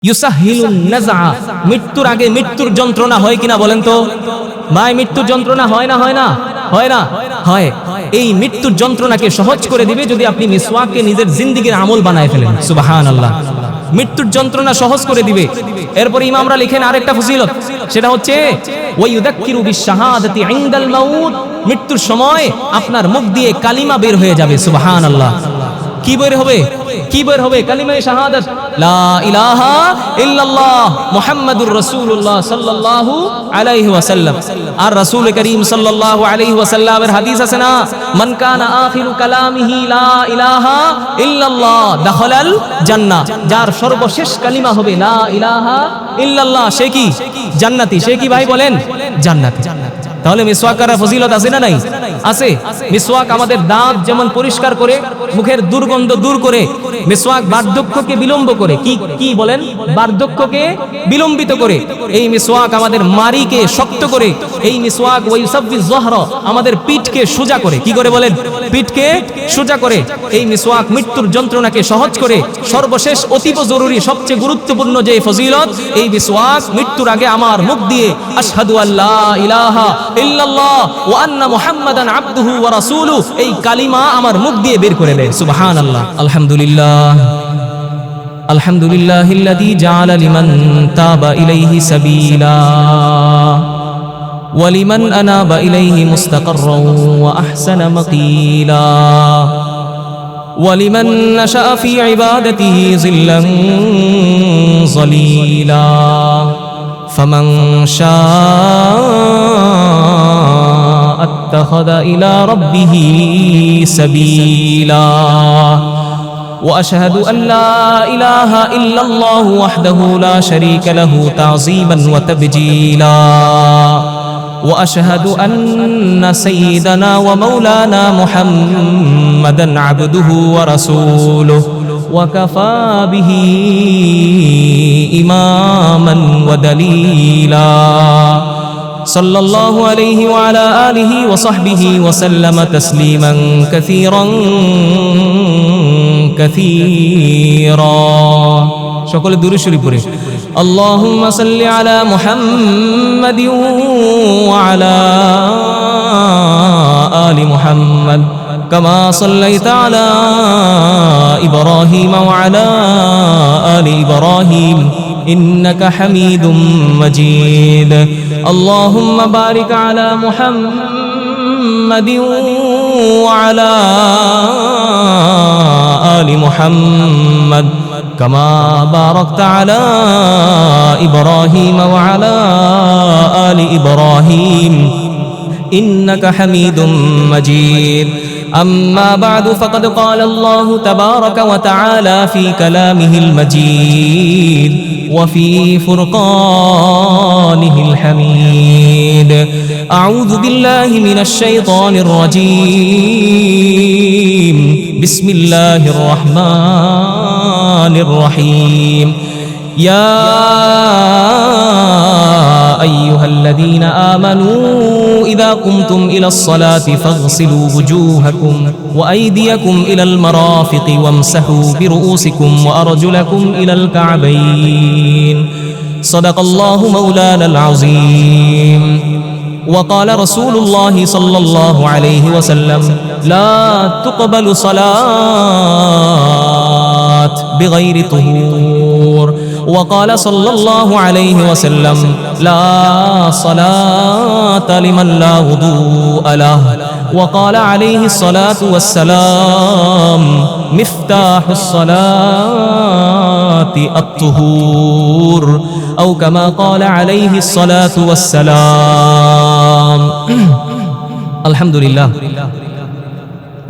ইউসাহিলুন নাযআ, মৃত্যুর আগে মৃত্যুর যন্ত্রণা হয় কিনা বলেন তো ভাই? মৃত্যুর যন্ত্রণা হয় না? হয় না? হয় না? হয়। এই মৃত্যুর যন্ত্রণাকে সহজ করে দিবে যদি আপনি মিসওয়াককে নিজের জিন্দেগীর আমল বানায় ফেলেন। সুবহানাল্লাহ। মৃত্যুর যন্ত্রণা সহজ করে দিবে। এরপর ইমামরা লিখেন আরেকটা ফজিলত, সেটা হচ্ছে ওয়ায়ুযাক্কিরু বিশ-শাহাদাতি ইনদাল মাউত, মৃত্যুর সময় আপনার মুখ দিয়ে কালিমা বের হয়ে যাবে। সুবহানাল্লাহ। কি বের হবে? কি বের হবে? কালিমায়ে শাহাদাত, লা ইলাহা ইল্লাল্লাহ মুহাম্মাদুর রাসূলুল্লাহ সাল্লাল্লাহু আলাইহি ওয়াসাল্লাম। আর রাসূল করিম সাল্লাল্লাহু আলাইহি ওয়াসাল্লামের হাদিস আছে না, মান কানা আখিরু কালামিহি লা ইলাহা ইল্লাল্লাহ দাখালাল জান্নাহ, যার সর্বশেষ কালিমা হবে লা ইলাহা ইল্লাল্লাহ, সে কি জান্নাতি। সে কি ভাই বলেন? জান্নাতি। তাহলে মিসওয়াক করার ফজিলত আছে না নাই? আছে। মিসওয়াক আমাদের দাঁত যেমন পরিষ্কার করে, মুখের দুর্গন্ধ দূর করে, মিসওয়াক বার্ধক্যকে বিলম্ব করে। কি বলেন? বার্ধক্যকে বিলম্বিত করে। এই মিসওয়াক আমাদের মারিকে শক্ত করে। এই মিসওয়াক ওয়াইসাব্বিজ যহরা, আমাদের পিঠকে সোজা করে। কি করে বলেন? পিঠকে সোজা করে। এই মিসওয়াক মৃত্যুর যন্ত্রণাকে সহজ করে। সর্বশেষ অতীব জরুরি সবচেয়ে গুরুত্বপূর্ণ যে ফজিলত, এই মিসওয়াক মৃত্যুর আগে আমার মুখ দিয়ে আশহাদু আল্লা ইলাহা ইল্লাল্লাহ ওয়া আন্না মুহাম্মাদান আবদুহু ওয়া রাসূলুহু, এই কালিমা আমার মুখ দিয়ে বের করে দেয়। সুবহানাল্লাহ। আলহামদুলিল্লাহ। আলহামদুলিল্লাহিল্লাযী জাআলা লিমান তাবা ইলাইহি সাবিলা ওয়া লিমান আনাবা ইলাইহি মুস্তাকাররান ওয়া আহসানা মাকিলা ওয়া লিমান নাশাআ ফি ইবাদাতিহি যিল্লান যালীলা ফামান শাআ আত্তাখাযা ইলা রাব্বিহি সাবিলা وأشهد أن لا إله إلا الله وحده لا شريك له تعظيما وتبجيلا وأشهد أن سيدنا ومولانا محمدا عبده ورسوله وكفى به إماما ودليلا صلى الله عليه وعلى آله وصحبه وسلم تسليما كثيرا كثيرا সকলে দুরূদ শরীফ পড়ে اللهم صل على محمد وعلى آل محمد كما صليت على إبراهيم وعلى آل إبراهيم إنك حميد مجيد اللهم بارك على محمد وعلى آل محمد كما باركت على إبراهيم وعلى آل إبراهيم إنك حميد مجيد أما بعد فقد قال الله تبارك وتعالى في كلامه المجيد وفي فرقانه الحميد أعوذ بالله من الشيطان الرجيم بسم الله الرحمن الرحيم يا أيها الذين آمنوا إذا قمتم إلى الصلاة فاغسلوا وجوهكم وأيديكم إلى المرافق وامسحوا برؤوسكم وأرجلكم إلى الكعبين صدق الله مولانا العظيم وقال رسول الله صلى الله عليه وسلم لا تقبل صلاة بغير طهور وقال صلى الله عليه وسلم لا صلاة لمن لا وضوء له وقال عليه الصلاة والسلام مفتاح الصلاة الطهور أو كما قال عليه الصلاة والسلام الحمد لله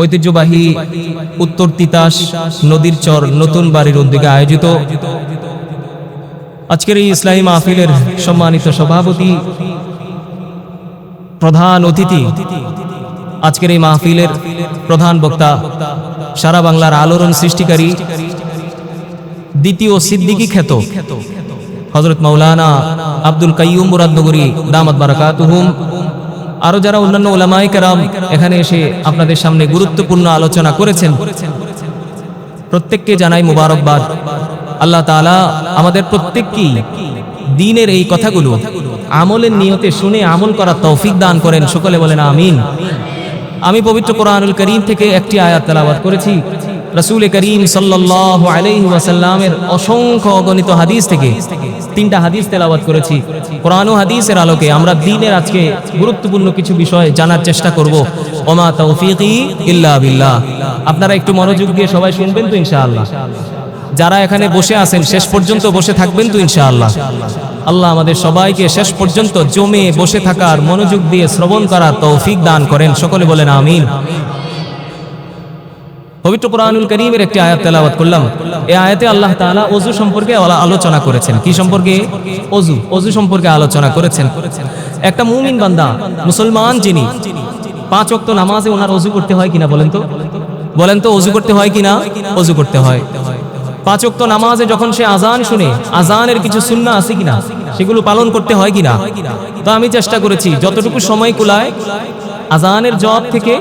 ঐতিহ্যবাহী উত্তর তিতাস নদীর চর নতুন বাড়ির উদ্যোগে আয়োজিত আজকের এই ইসলামী মাহফিলের সম্মানিত সভাপতি, প্রধান অতিথি, আজকের এই মাহফিলের প্রধান বক্তা, সারা বাংলার আলোড়ন সৃষ্টিকারী, দ্বিতীয় সিদ্দিকী খ্যাত হযরত মাওলানা আব্দুল কাইয়ুম মুরাদনগরী দামাত বারাকাতুহুম, আরো যারা অন্যান্য উলামায়ে কেরাম এখানে এসে আপনাদের সামনে গুরুত্বপূর্ণ আলোচনা করেছেন, প্রত্যেককে জানাই মুবারকবাদ। আল্লাহ তাআলা আমাদের প্রত্যেককেই দ্বীনের এই কথাগুলো আমলের নিয়তে শুনে আমল করার তৌফিক দান করেন। সকলে বলেন আমিন। আমি পবিত্র কোরআনুল কারীম থেকে একটি আয়াত তেলাওয়াত করেছি। রাসূল করিম সাল্লাল্লাহু আলাইহি ওয়াসাল্লামের অসংখ্য অগণিত হাদিস থেকে 3টা হাদিস তেলাওয়াত করেছি। কোরআন ও হাদিসের আলোকে আমরা দ্বীনের আজকে গুরুত্বপূর্ণ কিছু বিষয় জানার চেষ্টা করব। ওমা তাওফীকি ইল্লা বিল্লাহ। আপনারা একটু মনোযোগ দিয়ে সবাই শুনবেন তো ইনশাআল্লাহ। যারা এখানে বসে আছেন শেষ পর্যন্ত বসে থাকবেন তো ইনশাআল্লাহ। আল্লাহ আমাদের সবাইকে শেষ পর্যন্ত জমে বসে থাকার, মনোযোগ দিয়ে শ্রবণ করার তৌফিক দান করেন। সকলে বলেন আমিন। পবিত্র কোরআনুল কারীমের একটি আয়াত তেলাওয়াত করলাম। এই আয়াতে আল্লাহ তাআলা ওযু সম্পর্কে আলোচনা করেছেন। কি সম্পর্কে? ওযু সম্পর্কে আলোচনা করেছেন। একটা মুমিন বান্দা, মুসলমান যিনি 5 ওয়াক্ত নামাজে ওনার ওযু করতে হয় কিনা বলেন তো ওযু করতে হয় কিনা? ওযু করতে হয়। 5 ওয়াক্ত নামাজে যখন সে আজান শুনে, আজানের কিছু সুন্নাহ আছে কিনা সেগুলো পালন করতে হয় কিনা? তো আমি চেষ্টা করেছি যতটুকু সময় কুলায় আজানের জবাব থেকে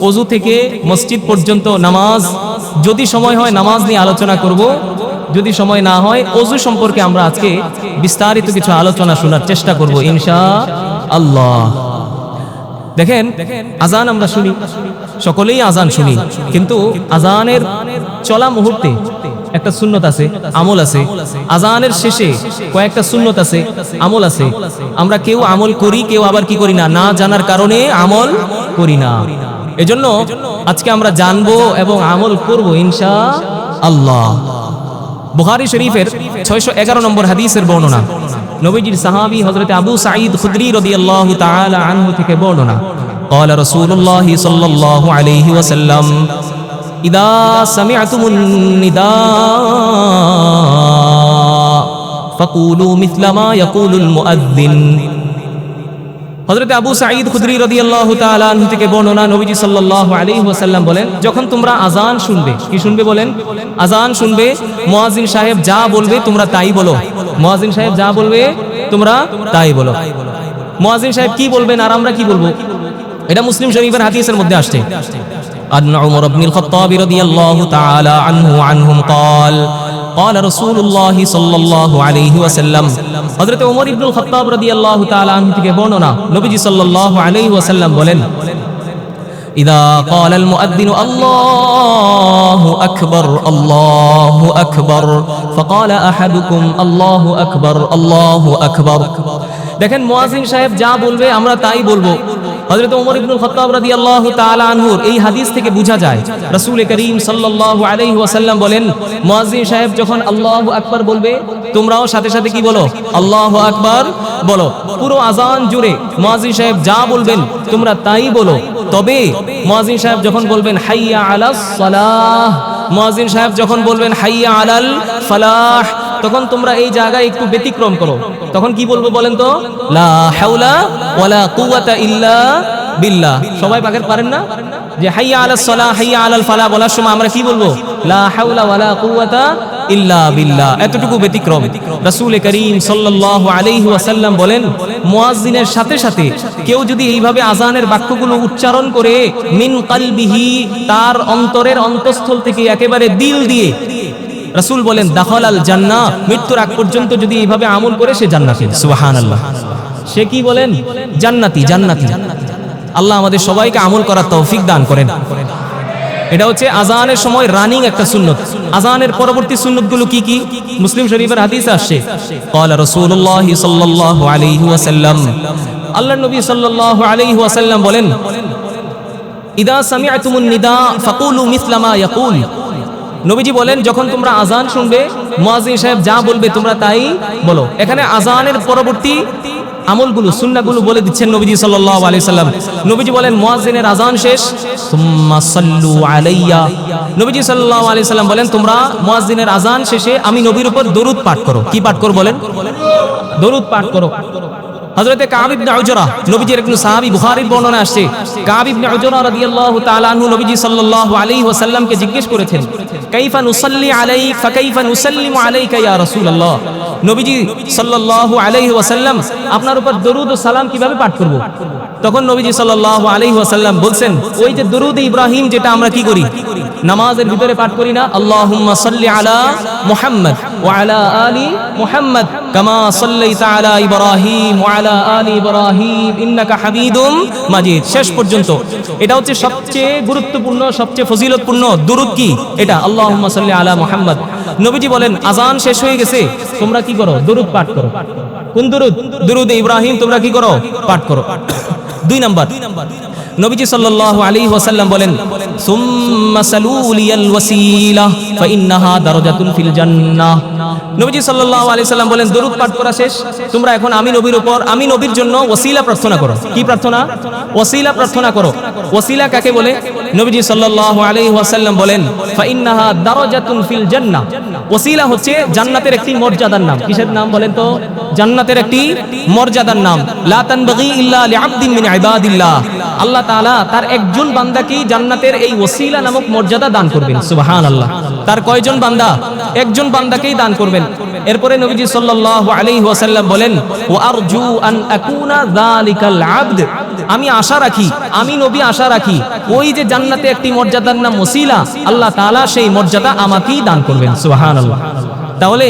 ওযু থেকে মসজিদ পর্যন্ত নামাজ, যদি সময় হয় নামাজ নিয়ে আলোচনা করব, যদি সময় না হয় ওযু সম্পর্কে আমরা আজকে বিস্তারিত কিছু আলোচনা শোনার চেষ্টা করব ইনশাআল্লাহ। দেখেন, আজান আমরা শুনি, সকলেই আজান শুনি, কিন্তু আজানের চলা মুহূর্তে একটা সুন্নত আছে, আমল আছে। আজানের শেষে কয়েকটা সুন্নত আছে, আমল আছে। আমরা কেউ আমল করি, কেউ আবার কি করি না, না জানার কারণে আমল করি না। এজন্য আজকে আমরা জানবো এবং আমল করব ইনশাআল্লাহ। বুখারী শরীফের 611 নম্বর হাদিসের বর্ণনা, নবীজির সাহাবী হযরত আবু সাঈদ খুদরি রাদিয়াল্লাহু তাআলা আনহু থেকে বর্ণনা। قال رسول الله صلى الله عليه وسلم إذا سمعتم النداء فقولوا مثل ما يقول المؤذن। হযরত আবু সাঈদ খুদরি রাদিয়াল্লাহু তাআলা আনহু থেকে বর্ণনা, নবীজি সাল্লাল্লাহু আলাইহি ওয়াসাল্লাম বলেন, যখন তোমরা আজান শুনবে, কি শুনবে বলেন? আজান শুনবে, মুয়াজ্জিন সাহেব যা বলবে তোমরা তাই বলো। মুয়াজ্জিন সাহেব যা বলবে তোমরা তাই বলো। মুয়াজ্জিন সাহেব কি বলবেন আর আমরা কি বলবো? এটা মুসলিম শরীফের হাদিসের মধ্যে আসছে। আন উমর ইবনে আল-খাত্তাব রাদিয়াল্লাহু তাআলা আনহুম قال قال رسول الله صلى الله عليه وسلم। হযরত ওমর ইবনে আল-খাত্তাব রাদিয়াল্লাহু তাআলা আনহু থেকে বর্ণনা, নবীজি সাল্লাল্লাহু আলাইহি ওয়াসাল্লাম বলেন, ইদা قال المؤذن الله اكبر الله اكبر فقال احدكم الله اكبر الله اكبر। দেখেন, মুয়াজ্জিন সাহেব যা বলবে আমরা তাই বলবো। হযরত ওমর ইবনে আল-খাত্তাব রাদিয়াল্লাহু তাআলা আনহুর এই হাদিস থেকে বোঝা যায়, রাসূল করিম সাল্লাল্লাহু আলাইহি ওয়াসাল্লাম বলেন, মুয়াজ্জিন সাহেব যখন আল্লাহু আকবার বলবে তোমরাও সাথে সাথে কি বলো? আল্লাহু আকবার বলো। পুরো আজান জুড়ে মুয়াজ্জিন সাহেব যা বলবেন তোমরা তাই বলো। তবে মুয়াজ্জিন সাহেব যখন বলবেন হাইয়া আলাস সালাহ, মুয়াজ্জিন সাহেব যখন বলবেন হাইয়া আলাল ফালাহ, তখন তোমরা এই জায়গায় একটু ব্যতিক্রম করো। তখন কি বলবো বলেন তো? লা হাওলা ওয়ালা কুওয়াতা ইল্লা বিল্লাহ। সবাই পারেন না যে হাইয়া আলাস সালাহ হাইয়া আলাল ফালাহ বলার সময় আমরা কি বলবো? লা হাওলা ওয়ালা কুওয়াতা ইল্লা বিল্লাহ। এতটুকু ব্যতিক্রম। রাসূল করিম সাল্লাল্লাহু আলাইহি ওয়াসাল্লাম বলেন, মুয়াজ্জিনের সাথে সাথে কেউ যদি এইভাবে আজানের বাক্যগুলো উচ্চারণ করে, মিন কলবিহি, তার অন্তরের অন্তঃস্থল থেকে একেবারে দিল দিয়ে, রাসূল বলেন দাখালাল জান্নাহ, মৃত্যুর আগ পর্যন্ত যদি এইভাবে আমল করে সে জান্নাতি। সুবহানাল্লাহ। সে কি বলেন? জান্নাতি। আল্লাহ আমাদের সবাইকে আমল করার তৌফিক দান করেন। এটা হচ্ছে আজানের সময় রানিং একটা সুন্নত। আজানের পরবর্তী সুন্নতগুলো কি কি? মুসলিম শরীফের হাদিসে আসছে, ক্বালা রাসূলুল্লাহ সাল্লাল্লাহু আলাইহি ওয়াসাল্লাম, আল্লাহর নবী সাল্লাল্লাহু আলাইহি ওয়াসাল্লাম বলেন, ইদা সামি'তুমুন নিদা ফাকুলু মিসলা মা ইয়াকুল। নবীজি বলেন, যখন তোমরা আজান শুনবে মুয়াজ্জিন সাহেব যা বলবে তোমরা তাই বলো। এখানে আজানের পরবর্তী আমলগুলো, সুন্নাহগুলো বলে দিচ্ছেন নবীজি সাল্লাল্লাহু আলাইহি সাল্লাম। নবীজি বলেন, মুয়াজ্জিনের আজান শেষ, সুম্মা সাল্লু আলাইয়া। নবীজি সাল্লাল্লাহু আলাইহি সাল্লাম বলেন, তোমরা মুয়াজ্জিনের আজান শেষে আমি নবীর উপর দরুদ পাঠ করো। কি পাঠ করো বলেন? দরুদ পাঠ করো। হযরতে কাব ইবনে উজরা, নবীজির একজন সাহাবী, বুখারীর বর্ণনা আসছে, কাব ইবনে উজরা রাদিয়াল্লাহু তাআলা আনহু নবীজি সাল্লাল্লাহু আলাইহি ওয়াসাল্লামকে জিজ্ঞেস করেছেন, কাইফা নুসাল্লি আলাইক ফাকাইফা নুসাল্লিমু আলাইকা ইয়া রাসূলুল্লাহ। নবীজি সাল্লাল্লাহু আলাইহি ওয়াসাল্লাম, আপনার উপর দরুদ ও সালাম কিভাবে পাঠ করব? তখন নবীজি সাল্লাল্লাহু আলাইহি ওয়াসাল্লাম বলছেন, ওই যে দুরূদ ইব্রাহিম যেটা আমরা কি করি নামাজের ভিতরে পাঠ করি না, আল্লাহুম্মা সাল্লি আলা মুহাম্মদ ওয়া আলা আলি মুহাম্মদ কামা সাল্লাইতা আলা ইব্রাহিম ওয়া আলা আলি ইব্রাহিম ইন্নাকা হামিদুম মাজিদ, শেষ পর্যন্ত। এটা হচ্ছে সবচেয়ে গুরুত্বপূর্ণ, সবচেয়ে ফজিলতপূর্ণ দুরূদ। কি এটা? আল্লাহুম্মা সাল্লি আলা মুহাম্মদ। নবীজি বলেন আজান শেষ হয়ে গেছে, তোমরা কি করো? দুরূদ পাঠ করো। কোন দুরূদ? দুরূদ ইব্রাহিম তোমরা কি করো? পাঠ করো। 2 নাম্বার, নবীজি সাল্লাল্লাহু আলাইহি ওয়াসাল্লাম বলেন সুম্মা সালু লিয়াল ওয়াসিলা ফাইন্নাহা দারাজাতুন ফিল জান্নাহ। নবীজি সাল্লাল্লাহু আলাইহি ওয়াসাল্লাম বলেন দরুদ পাঠ করা শেষ, তোমরা এখন আমি নবীর উপর, আমি নবীর জন্য ওয়াসিলা প্রার্থনা করো। কি প্রার্থনা? ওয়াসিলা প্রার্থনা করো। ওয়াসিলা কাকে বলে? নবীজি সাল্লাল্লাহু আলাইহি ওয়াসাল্লাম বলেন ফাইন্নাহা দারাজাতুন ফিল জান্নাহ। ওয়াসিলা হচ্ছে জান্নাতের একটি মর্যাদার নাম। কিসের নাম বলেন তো? জান্নাতের একটি মর্যাদার নাম। লা তানবাগি ইল্লা লিআবদিন মিন ইবাদিল্লাহ। আল্লাহ তাআলা তার একজন বান্দাকে জান্নাতের এই ওসিলা নামক মর্যাদা দান করবেন। সুবহানাল্লাহ। তার কয়জন বান্দা? একজন বান্দাকেই দান করবেন। এরপরে নবীজি সাল্লাল্লাহু আলাইহি ওয়াসাল্লাম বলেন ওয়া আরজু আন আকুনা যালিকাল আবদ। আমি আশা রাখি, আমি নবী আশা রাখি ওই যে জান্নাতে একটি মর্যাদার নাম ওসিলা, আল্লাহ তাআলা সেই মর্যাদা আমাকেই দান করবেন। সুবহানাল্লাহ। তাহলে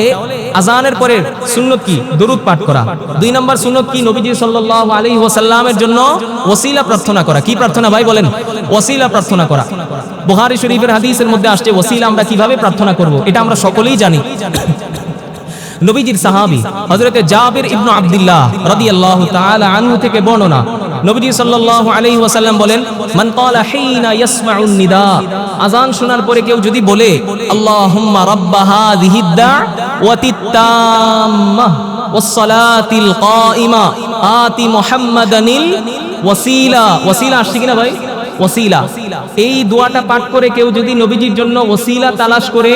আজানের পরে সুন্নত কি? দরুদ পাঠ করা। 2 নম্বর সুন্নত কি? নবীজি সাল্লাল্লাহু আলাইহি ওয়াসাল্লামের জন্য ওসিলা প্রার্থনা করা। কি প্রার্থনা ভাই বলেন? ওসিলা প্রার্থনা করা। বুখারী শরীফের হাদিসের মধ্যে আসছে ওসিলা আমরা কিভাবে প্রার্থনা করব, এটা আমরা সকলেই জানি। নবীজির সাহাবী হযরতে জাবির ইবনে আব্দুল্লাহ রাদিয়াল্লাহু তাআলা আনহু থেকে বর্ণনা, নবীজি সাল্লাল্লাহু আলাইহি ওয়াসাল্লাম বলেন মান ক্বালা হিনা ইয়াসমাউন নিদা। আযান শোনার পরে কেউ যদি বলে আল্লাহুম্মা রাব্বা হাযিহিদ দাওয়াতিত তাম্মাহ ওয়াস সালাতিল কাইমা আতি মুহাম্মাদানিল ওয়াসিলা। ওয়াসিলা আসছে কিনা ভাই? ওসিলা, এই দোয়াটা পাঠ করে কেউ যদি নবীজির জন্য ওসিলা তালাশ করে,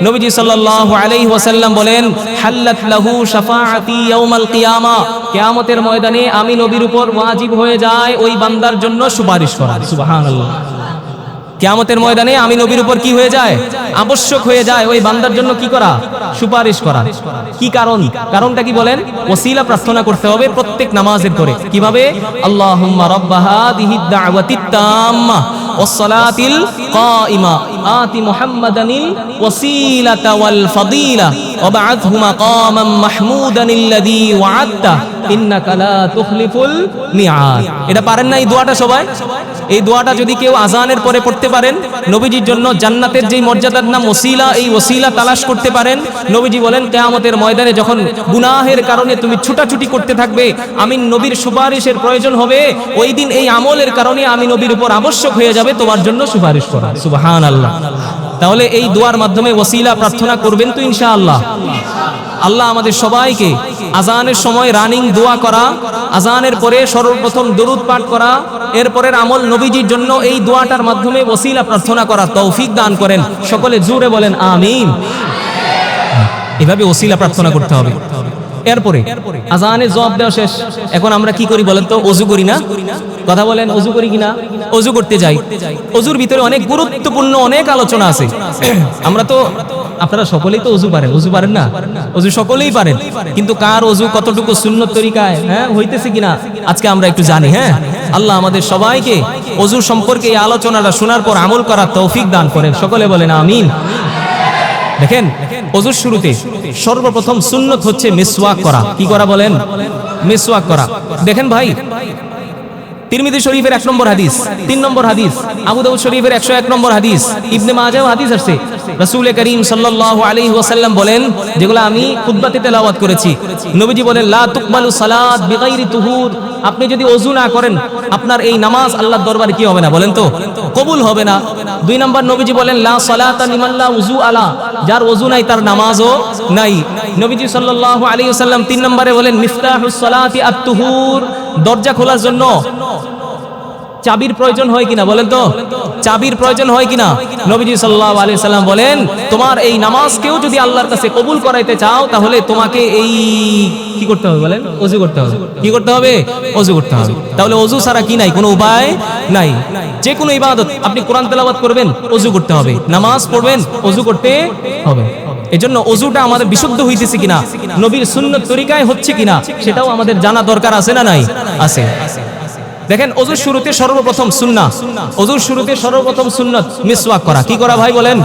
নবীজি সাল্লাল্লাহু আলাইহি ওয়াসাল্লাম বলেন হাল্লাত লাহু শাফাআতি ইয়াউমাল কিয়ামা। কিয়ামতের ময়দানে আমি নবীর উপর ওয়াজিব হয়ে যায় ওই বান্দার জন্য সুপারিশ করা। সুবহানাল্লাহ। কিয়ামতের ময়দানে আমি নবীর উপর কি হয়ে যায়? আবশ্যক হয়ে যায় ওই বান্দার জন্য কি করা? সুপারিশ করা। কি কারণ? কারণটা কি বলেন? ওসিলা প্রার্থনা করতে হবে প্রত্যেক নামাজের পরে। কিভাবে? আল্লাহুম্মা রাব্বা হাযিহিদ দাওয়াতিত তাম্মাহ ওয়াস সালাতিল কাইমা আতি মুহাম্মাদানিল ওয়াসিলাতা ওয়াল ফাদিলা ওয়া বা'আথহু মাকামান মাহমুদানিল্লাযী ওয়া'আদতা ইন্নাকা লা তুখলিফুল মিআদ। এটা পারেন না এই দোয়াটা সবাই? এই দোয়াটা যদি কেউ আজানের পরে পড়তে পারেন, নবীজির জন্য জান্নাতের যেই মর্যাদার নাম ওসিলা, এই ওসিলা তালাশ করতে পারেন, নবীজি বলেন কিয়ামতের ময়দানে যখন গুনাহের কারণে তুমি ছুটাছুটি করতে থাকবে, আমি নবীর সুপারিশের প্রয়োজন হবে, ওই দিন এই আমলের কারণে আমি নবীর উপর আবশ্যক হয়ে যাবে তোমার জন্য সুপারিশ করা। সুবহানাল্লাহ। তাহলে এই দোয়ার মাধ্যমে ওসিলা প্রার্থনা করবেন তো ইনশাআল্লাহ। আল্লাহ আমাদের সবাইকে আজানের সময় রানিং দোয়া করা, আজানের পরে সর্বপ্রথম দরুদ পাঠ করা, এরপরের আমল নবীজির জন্য এই দোয়াটার মাধ্যমে ওসিলা প্রার্থনা করা তৌফিক দান করেন। সকলে জোরে বলেন আমিন। এভাবে ওসিলা প্রার্থনা করতে হবে। এরপরে আজানের জবাব দেওয়া শেষ, এখন আমরা কি করি বলেন তো? ওযু করি না? কথা বলেন, ওযু করি কিনা? ওযু করতে যাই। ওযুর ভিতরে অনেক গুরুত্বপূর্ণ অনেক আলোচনা আছে। আমরা তো, আপনারা সকলেই তো ওযু পারেন, ওযু পারেন না? ওযু সকলেই পারেন, কিন্তু কার ওযু কতটুকু সুন্নত তরিকায় হইতেছে কিনা আজকে আমরা একটু জানি। আল্লাহ আমাদের সবাইকে ওযু সম্পর্কে এই আলোচনাটা শোনার পর আমল করার তৌফিক দান করেন। সকলে বলেন আমিন। দেখেন, ওযুর শুরুতে সর্বপ্রথম সুন্নত হচ্ছে মিসওয়াক করা। কি করা বলেন? মিসওয়াক করা। দেখেন ভাই, তিরমিজি শরীফের 1 নম্বর হাদিস, 3 নম্বর হাদিস, আবু দাউদ শরীফের 101 নম্বর হাদিস, ইবনে মাজাহ হাদিস আছে। রাসূল করিম সাল্লাল্লাহু আলাইহি ওয়াসাল্লাম বলেন, যেগুলো আমি খুতবাতে তেলাওয়াত করেছি, নবীজি বলেন লা তুকবালু সালাত বিগাইরি তুহুর। আপনি যদি ওযু না করেন, আপনার এই নামাজ আল্লাহর দরবারে কি হবে না বলেন তো? কবুল হবে না। 2 নম্বর নবীজি বলেন লা সালাতা লিমান লা উযু আলা। যার ওযু নাই তার নামাজও নাই। নবীজি সাল্লাল্লাহু আলাইহি ওয়াসাল্লাম 3 নম্বরে বলেন মিফতাহুস সালাতি আত-তুহুর। দরজা খোলার জন্য চাবির প্রয়োজন হয় কিনা বলেন তো? চাবির প্রয়োজন হয় কিনা? নবীজি সাল্লাল্লাহু আলাইহি সাল্লাম বলেন তোমার এই নামাজকেও যদি আল্লাহর কাছে কবুল করাইতে চাও, তাহলে তোমাকে এই কি করতে হবে বলেন? ওযু করতে হবে। কি করতে হবে? ওযু করতে হবে। তাহলে ওযু ছাড়া কি নাই? কোনো উপায় নাই। যে কোনো ইবাদত, আপনি কোরআন তেলাওয়াত করবেন, ওযু করতে হবে। নামাজ পড়বেন, ওযু করতে হবে। এজন্য ওযুটা আমাদের বিশুদ্ধ হইতেছে কিনা, নবীর সুন্নত তরিকায় হচ্ছে কিনা, সেটাও আমাদের জানা দরকার আছে না নাই? আছে। দেখেন ওযুর শুরুতে সর্বপ্রথম সুন্নাহ, ওযুর শুরুতে সর্বপ্রথম সুন্নাত মিসওয়াক করা। কি করা ভাই বলেন?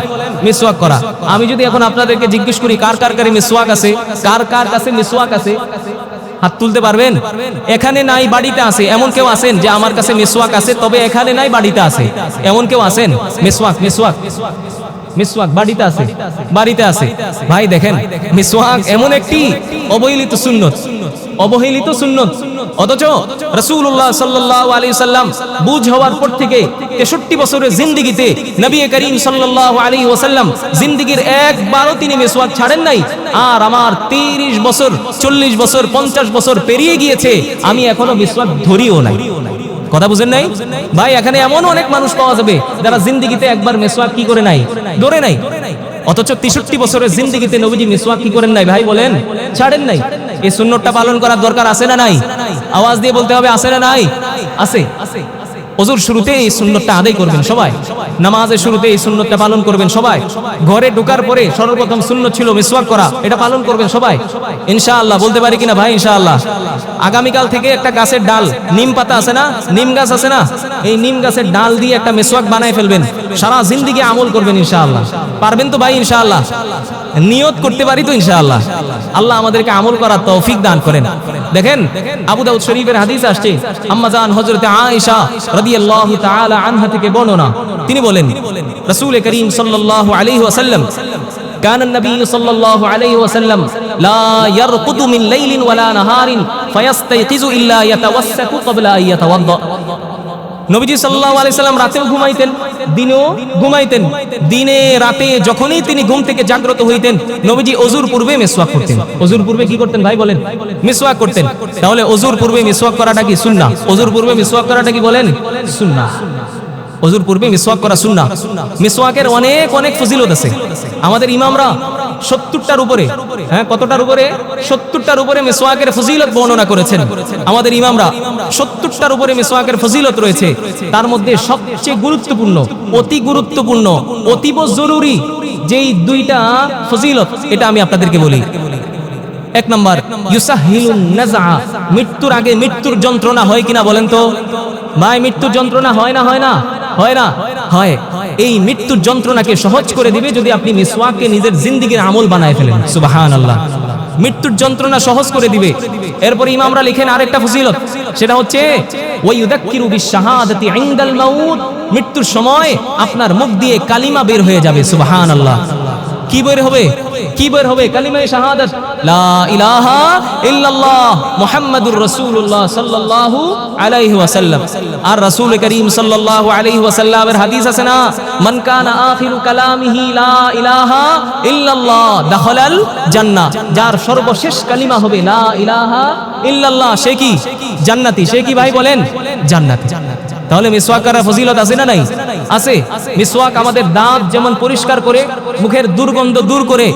মিসওয়াক করা। আমি যদি এখন আপনাদেরকে জিজ্ঞেস করি কার কার কাছে মিসওয়াক আছে, কার কার কাছে মিসওয়াক আছে, হাত তুলতে পারবেন? এখানে নাই বাড়িতে আছে এমন কেউ আছেন যে আমার কাছে মিসওয়াক আছে তবে এখানে নাই বাড়িতে আছে এমন কেউ আছেন? মিসওয়াক মিসওয়াক মিসওয়াক বাড়িতে আছে, বাড়িতে আছে। ভাই দেখেন মিসওয়াক এমন একটি অবহেলিত সুন্নত, অবহেলিত সুন্নত, অথচ রাসূলুল্লাহ সাল্লাল্লাহু আলাইহি সাল্লাম বুঝ হওয়ার পর থেকে 63 বছরের জিন্দেগিতে নবী করিম সাল্লাল্লাহু আলাইহি ওয়াসাল্লাম জিন্দেগির একবারও তিনি মিসওয়াক ছাড়েন নাই। আর আমার 30 বছর 40 বছর 50 বছর পেরিয়ে গিয়েছে, আমি এখনো মিসওয়াক ধরিও নাই। কথা বুঝেন নাই ভাই? এখানে এমন অনেক মানুষ পাওয়া যাবে যারা জিন্দেগিতে একবার মিসওয়াক কি করে নাই, ধরে নাই, অথচ 63 বছরের জিন্দেগিতে নবীজি মিসওয়াক কি করেন নাই ভাই বলেন? ছাড়েন নাই। এই সুন্নতটা পালন করার দরকার আছে না নাই? আওয়াজ দিয়ে বলতে হবে আছে না নাই? আছে। ওযুর শুরুতে এই সুন্নতটা আদায় করবেন সবাই, নামাজের শুরুতে এই সুন্নতটা পালন করবেন সবাই, ঘরে ঢোকার পরে সর্বপ্রথম সুন্নত ছিল মিসওয়াক করা, এটা পালন করবেন সবাই ইনশাআল্লাহ। বলতে পারি কিনা ভাই ইনশাআল্লাহ? আগামীকাল থেকে একটা গাছের ডাল, নিম পাতা আছে না, নিম গাছ আছে না, এই নিম গাছের ডাল দিয়ে একটা মিসওয়াক বানায় ফেলবেন, সারা জিন্দেগি আমল করবেন ইনশাআল্লাহ। পারবেন তো ভাই ইনশাআল্লাহ? নিয়ত করতে পারি তো ইনশাআল্লাহ? আল্লাহ আমাদেরকে আমল করার তৌফিক দান করেন। দেখেন আবু দাউদ শরীফের হাদিস আসছে, আম্মা জান হযরতে আয়েশা রাদিয়াল্লাহু তাআলা আনহা থেকে বর্ণনা, তিনি বলেন রাসূল করিম সাল্লাল্লাহু আলাইহি ওয়াসাল্লাম كان النبي صلى الله عليه وسلم لا يرقد من ليل ولا نهار فيستيقظ الا يتوسك قبل ان يتوضا। নবীজি সাল্লাল্লাহু আলাইহি সাল্লাম রাতেও ঘুমাইতেন, দিনেও ঘুমাইতেন। দিনে রাতে যখনই তিনি ঘুম থেকে জাগ্রত হইতেন, নবীজি ওযুর পূর্বে মিসওয়াক করতেন। ওযুর পূর্বে কি করতেন ভাই বলেন? মিসওয়াক করতেন। তাহলে ওযুর পূর্বে মিসওয়াক করাটা কি সুন্নাহ? ওযুর পূর্বে মিসওয়াক করাটা কি বলেন? সুন্নাহ। ওযুর পূর্বে মিসওয়াক করা সুন্নাহ। মিসওয়াকের অনেক অনেক ফজিলত আছে। আমাদের ইমামরা 70টার উপরে, হ্যাঁ কতটার উপরে? 70টার উপরে মিসওয়াকের ফজিলত বর্ণনা করেছেন। আমাদের ইমামরা 70টার উপরে মিসওয়াকের ফজিলত রয়েছে। তার মধ্যে সবচেয়ে গুরুত্বপূর্ণ, অতি গুরুত্বপূর্ণ, অতীব জরুরি যেই দুইটা ফজিলত, এটা আমি আপনাদেরকে বলি। এক নাম্বার, ইউসাহিলুন নাজআ, মৃত্যুর আগে মৃত্যুর যন্ত্রণা হয় কিনা বলেন তো ভাই? মৃত্যুর যন্ত্রণা হয় না, হয় না, হয় না, হয়। এই মৃত্যুর যন্ত্রণাকে সহজ করে দিবে যদি আপনি মিসওয়াককে নিজের জিন্দেগির আমল বানায় ফেলেন। সুবহানাল্লাহ। মৃত্যুর যন্ত্রণা সহজ করে দিবে। এরপর ইমামরা লিখেন আরেকটা ফজিলত, সেটা হচ্ছে ওয়া ইউযাক্কিরু বিশ-শাহাদাতি ইনদাল মাউত, মৃত্যুর সময় আপনার মুখ দিয়ে কালিমা বের হয়ে যাবে। সুবহানাল্লাহ। কি বের হবে? কি বের হবে? কালিমায়ে শাহাদাত, লা ইলাহা ইল্লাল্লাহ মুহাম্মাদুর রাসূলুল্লাহ সাল্লাল্লাহু আলাইহি ওয়াসাল্লাম। আর রাসূল করিম সাল্লাল্লাহু আলাইহি ওয়াসাল্লামের হাদিস আছে না, মান কানা আখিরু কালামিহি লা ইলাহা ইল্লাল্লাহ দাখালাল জান্নাহ, যার সর্বশেষ কালিমা হবে লা ইলাহা ইল্লাল্লাহ, সে কি জান্নাতি। সে কি ভাই বলেন? জান্নাতি। তাহলে মিসওয়াক করার ফজিলত আছে না নাই? আছে। মিসওয়াক আমাদের দাঁত যেমন পরিষ্কার করে, মুখের দুর্গন্ধ দূর করে,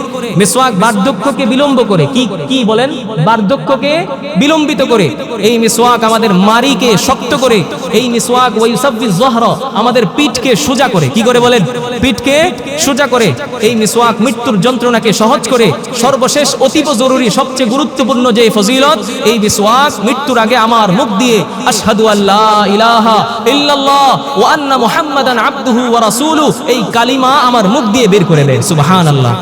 মিসওয়াক বার্ধক্যকে বিলম্ব করে। কি কি বলেন? বার্ধক্যকে বিলম্বিত করে। এই মিসওয়াক আমাদের মাড়িকে শক্ত করে। এই মিসওয়াক ওয়াইসাব্বিজ যহরা, আমাদের পিঠকে সোজা করে। কি করে বলেন? পিঠকে সোজা করে। এই মিসওয়াক মৃত্যুর যন্ত্রণাকে সহজ করে। সর্বশেষ অতীব জরুরি সবচেয়ে গুরুত্বপূর্ণ যে ফজিলত, এই মিসওয়াক মৃত্যুর আগে আমার মুখ দিয়ে আশহাদু আল্লা ইলাহা ইল্লাল্লাহ ওয়া আন্না মুহাম্মাদান আবদুহু ওয়া রাসূলুহু, এই কালিমা আমার মুখ দিয়ে বের করে দেয়। সুবহানাল্লাহ।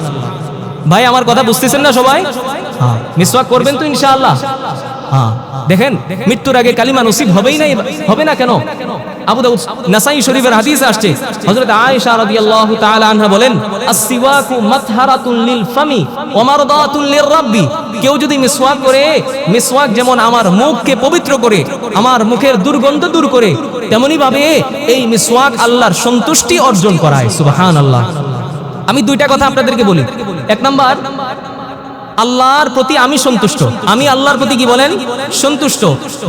ভাই আমার কথা বুঝতেছেন না সবাই? হ্যাঁ, মিসওয়াক করবেন তো ইনশাআল্লাহ? হ্যাঁ। দেখেন মৃত্যুর আগে কালিমা নসিব হবেই না, হবে না কেন? আবু দাউদ নাসাই শরীফের হাদিস আসছে, হযরত আয়েশা রাদিয়াল্লাহু তাআলা আনহা বলেন, আস-সিওয়াকু মাতহারাতুন লিল ফামি ওয়া মারদাতুন লির রাব্বি, কেউ যদি মিসওয়াক করে, মিসওয়াক যেমন আমার মুখকে পবিত্র করে, আমার মুখের দুর্গন্ধ দূর করে, তেমনি ভাবে এই মিসওয়াক আল্লাহর সন্তুষ্টি অর্জন করায়। সুবহানাল্লাহ। আমি দুইটা কথা আপনাদেরকে বলি। এক নাম্বার, আল্লাহর প্রতি আমি সন্তুষ্ট, আমি আল্লাহর প্রতি কি বলেন? সন্তুষ্ট।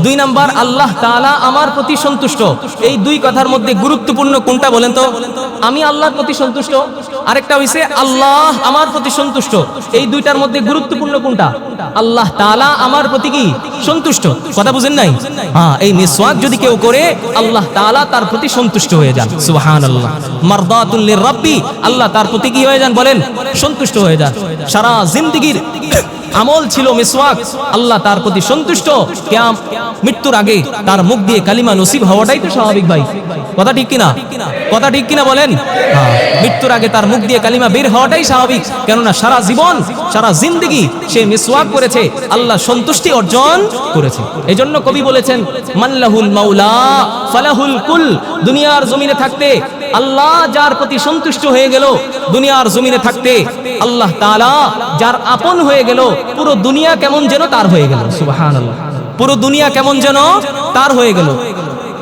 দুই নাম্বার, আল্লাহ তাআলা আমার প্রতি সন্তুষ্ট। এই দুই কথার মধ্যে গুরুত্বপূর্ণ কোনটা বলেন তো? আমি আল্লাহর প্রতি সন্তুষ্ট, আরেকটা হইছে আল্লাহ আমার প্রতি সন্তুষ্ট। এই দুইটার মধ্যে গুরুত্বপূর্ণ কোনটা? আল্লাহ তাআলা আমার প্রতি কি সন্তুষ্ট। কথা বুঝেন নাই? হ্যাঁ, এই মিসওয়াক যদি কেউ করে, আল্লাহ তাআলা তার প্রতি সন্তুষ্ট হয়ে যান। সুবহানাল্লাহ। মারদাতুল লির রাব্বি, আল্লাহ তার প্রতি কি হয়ে যান বলেন? সন্তুষ্ট হয়ে যান। সারা জিন্দেগীর আমল ছিল মিসওয়াক, আল্লাহ তার প্রতি সন্তুষ্ট। মৃত্যুর আগে তার মুখ দিয়ে কালিমা নসিব হওয়াটাই তো স্বাভাবিক ভাই, কথা ঠিক কিনা? কথা ঠিক কিনা বলেন? মৃত্যুর আগে তার মুখ দিয়ে কালিমা বের হওয়াটাই স্বাভাবিক, কেননা সারা জীবন সারা জিন্দেগি সে মিসওয়াক করেছে, আল্লাহ সন্তুষ্টি অর্জন করেছে। এজন্য কবি বলেছেন, মাল্লাহুল মাওলা ফালাহুল কুল। দুনিয়ার জমিনে থাকতে আল্লাহ যার প্রতি সন্তুষ্ট হয়ে গেল, দুনিয়ার জমিনে থাকতে আল্লাহ তাআলা যার আপন হয়ে গেল, পুরো দুনিয়া কেমন যেন তার হয়ে গেল। সুবহানাল্লাহ, পুরো দুনিয়া কেমন যেন তার হয়ে গেল।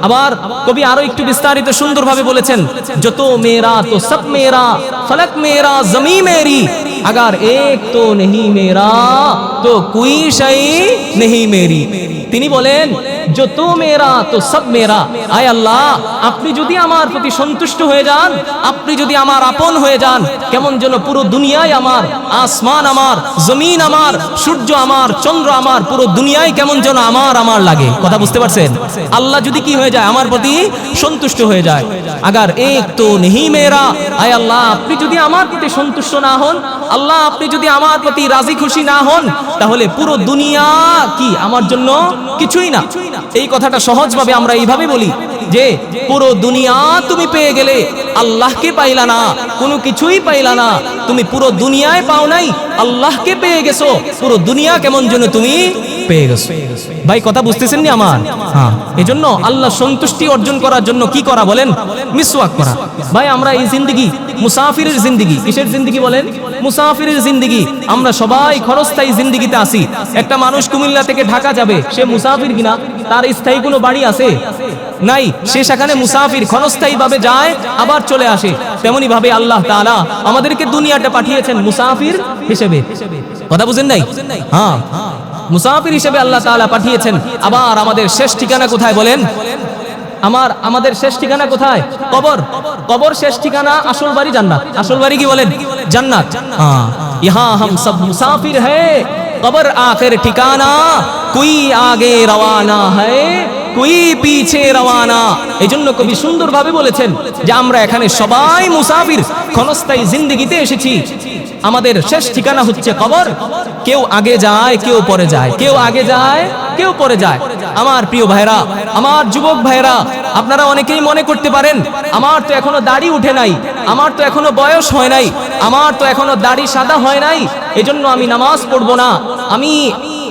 আবার কবি আরো একটু বিস্তারিত সুন্দরভাবে বলেছেন, যত মেরা তো সব মেরা, ফলক মেরা জমি মেরি, अगर एक तो नहीं मेरा तो कोई शै नहीं मेरी। তিনি বলেন, जो तू मेरा तो सब मेरा। আয় আল্লাহ, আপনি যদি আমার প্রতি সন্তুষ্ট হয়ে যান, আপনি যদি আমার আপন হয়ে যান, কেমন যেন পুরো দুনিয়ায় আমার, আসমান আমার, জমিন আমার, সূর্য আমার, চন্দ্র আমার, পুরো দুনিয়ায় কেমন যেন আমার আমার লাগে। কথা বুঝতে পারছেন? আল্লাহ যদি কি হয়ে যায়, আমার প্রতি সন্তুষ্ট হয়ে যায়। अगर एक तो नहीं मेरा, আয় আল্লাহ, আপনি যদি আমার প্রতি সন্তুষ্ট না হন, আল্লাহ আপনি যদি আমার প্রতি রাজি খুশি না হন, তাহলে পুরো দুনিয়া কি আমার জন্য কিছুই না। এই কথাটা সহজভাবে আমরা এইভাবে বলি যে পুরো দুনিয়া তুমি পেয়ে গেলে, আল্লাহকে পাইলা না, কোনো কিছুই পাইলা না, তুমি পুরো দুনিয়ায় পাও নাই, আল্লাহকে পেয়ে গেছো, পুরো দুনিয়া কেমন যেন তুমি পেয়ে গেছো। ভাই কথা বুঝতেছেন নি আমার? হ্যাঁ, এজন্য আল্লাহ সন্তুষ্টি অর্জন করার জন্য কি করা বলেন? মিসওয়াক করা। ভাই আমরা এই জিন্দেগি মুসাফিরের জিন্দেগি, কিসের জিন্দেগি বলেন? মুসাফিরের জিন্দেগি। আমরা সবাই ক্ষণস্থায়ী জিন্দেগিতে আছি। একটা মানুষ কুমিল্লা থেকে ঢাকা যাবে, সে মুসাফির কিনা? তার স্থায়ী কোনো বাড়ি আছে? নাই, সে সেখানে মুসাফির, ক্ষণস্থায়ী ভাবে যায় আবার চলে আসে। তেমনি ভাবে আল্লাহ তাআলা আমাদেরকে দুনিয়াটা পাঠিয়েছেন মুসাফির হিসেবে। কথা বুঝেন নাই? হ্যাঁ, মুসাফির হিসেবে আল্লাহ তাআলা পাঠিয়েছেন। আবার আমাদের শেষ ঠিকানা কোথায় বলেন? আমাদের শেষ ঠিকানা কোথায়? কবর। কবর শেষ ঠিকানা, আসল বাড়ি জান্নাত। আসল বাড়ি কি বলেন? জান্নাত। হ্যাঁ, ইহাं हम सब मुसाफिर है, कब्र आखिर ठिकाना, कोई आगे रवाना है, कोई पीछे रवाना। এজন্য কবি সুন্দরভাবে বলেছেন যে আমরা এখানে সবাই মুসাফির, ক্ষণস্থায়ী জিন্দেগিতে এসেছি। আমাদের শেষ ঠিকানা হচ্ছে কবর। কেউ আগে যায়, কেউ পরে যায়, কেউ আগে যায়, কেউ পরে যায়। আমার প্রিয় ভাইরা, আমার যুবক ভাইরা, আপনারা অনেকেই মনে করতে পারেন আমার তো এখনো দাড়ি উঠে নাই, আমার তো এখনো বয়স হয় নাই, আমার তো এখনো দাড়ি সাদা হয় নাই, এজন্য আমি নামাজ পড়বো না, আমি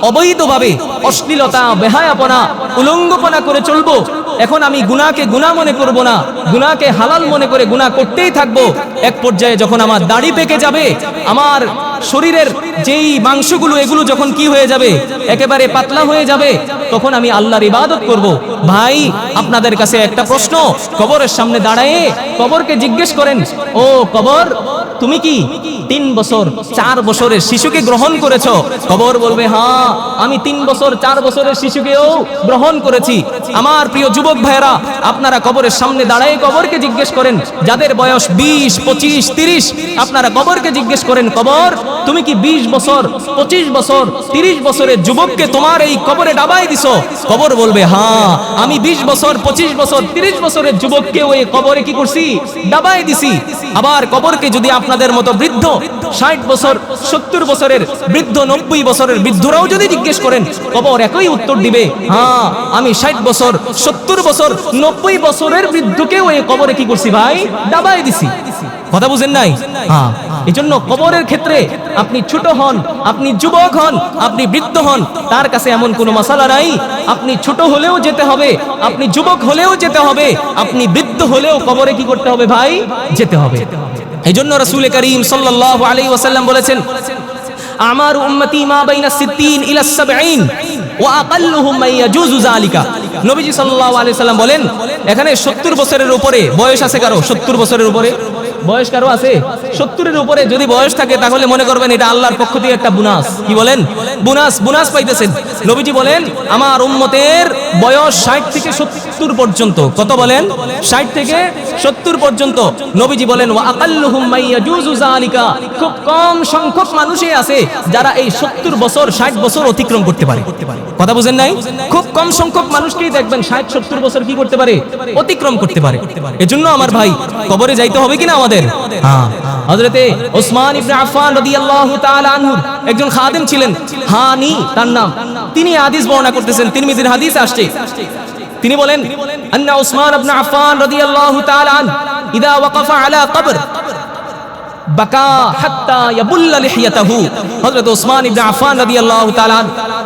অবৈধভাবে অশ্লীলতা, বেহায়াপনা, উলঙ্গপনা করে চলবো। এখন আমি গুনাহকে গুনাহ মনে করব না, গুনাহকে হালাল মনে করে গুনাহ করতেই থাকবো। এক পর্যায়ে যখন আমার দাড়ি পেকে যাবে, আমার শরীরের যেই মাংসগুলো এগুলো যখন কি হয়ে যাবে, একেবারে পাতলা হয়ে যাবে, তখন আমি আল্লাহর ইবাদত করব। ভাই আপনাদের কাছে একটা প্রশ্ন, কবরের সামনে দাঁড়ায়ে কবরকে জিজ্ঞেস করেন, ও কবর, তুমি কি 3 বছর 4 বছরের শিশুকে গ্রহণ করেছো? কবর বলবে, হ্যাঁ, আমি 3 বছর 4 বছরের শিশুকেও গ্রহণ করেছি। আমার প্রিয় যুবক ভাইরা, আপনারা কবরের সামনে দাঁড়ায় কবরকে জিজ্ঞেস করেন, যাদের বয়স 20, 25, 30, আপনারা কবরকে জিজ্ঞেস করেন, কবর তুমি কি 20 বছর, 25 বছর, 30 বছরের যুবককে তোমার এই কবরে ডাবাই দিছো? কবর বলবে, হ্যাঁ, আমি 20 বছর, 25 বছর, 30 বছরের যুবককে ওই কবরে কি করছি? ডাবাই দিছি। আবার কবরকে যদি আপনাদের মতো বৃদ্ধ 60 বছর, 70 বছরের বৃদ্ধ, 90 বছরের বৃদ্ধরাও যদি জিজ্ঞেস করেন, কবর একই উত্তর দিবে, হ্যাঁ, আমি 60 বছর, 70 বছর, 90 বছরের বৃদ্ধকে ওই কবরে কি করছি ভাই? ডাবাই দিছি। কথা বুঝেন নাই? হ্যাঁ, এজন্য কবরের ক্ষেত্রে আপনি ছোট হন, আপনি যুবক হন, আপনি বৃদ্ধ হন, তার কাছে এমন কোনো মাসালা নাই। আপনি ছোট হলেও যেতে হবে, আপনি যুবক হলেও যেতে হবে, আপনি বৃদ্ধ হলেও কবরে কি করতে হবে ভাই? যেতে হবে। এজন্য রাসূল করিম সাল্লাল্লাহু আলাইহি ওয়াসাল্লাম বলেছেন, আমার উম্মতি মা বাইনা 60 ইলা 70 ওয়া আকাল্লুহুম মান ইয়াজুজু যালিকা। নবীজি সাল্লাল্লাহু আলাইহি ওয়াসাল্লাম বলেন, এখানে 70 বছরের উপরে বয়স আছে কারো? 70 বছরের উপরে বয়স কারো আছে? 70-এর উপরে যদি বয়স থাকে তাহলে মনে করবেন এটা আল্লাহর পক্ষ থেকে একটা বোনাস। কি বলেন? বোনাস পাইতেছেন। নবীজি বলেন, আমার উম্মতের বয়স 60 থেকে 70 পর্যন্ত। কত বলেন? 60 থেকে 70 পর্যন্ত। নবীজি বলেন, ওয়া আকাল্লুহুম মান ইয়াজুজু যালিকা, খুব কম সংখ্যক মানুষই আছে যারা এই 70 বছর, 60 বছর অতিক্রম করতে পারে। কথা বুঝেন নাই? খুব কম সংখ্যক মানুষকেই দেখবেন 60-70 বছর কি করতে পারে? অতিক্রম করতে পারে। এজন্য আমার ভাই, কবরে যাইতে হবে কিনা আমাদের? হ্যাঁ, হযরতে ওসমান ইবনে আফফান রাদিয়াল্লাহু তাআলা আনহু একজন খাদেম ছিলেন, হানি তার নাম। তিনি হাদিস বর্ণনা করতেছেন, তিরমিজির হাদিস আসছে। তিনি বলেন আন্না উসমান ইবনে আফফান রাদিয়াল্লাহু তাআলা আন ইদা ওয়াকাফা আলা কবর বাকা হাত্তা ইয়াবুল্লা লিহিয়াতাহু। হযরত ওসমান ইবনে আফফান রাদিয়াল্লাহু তাআলা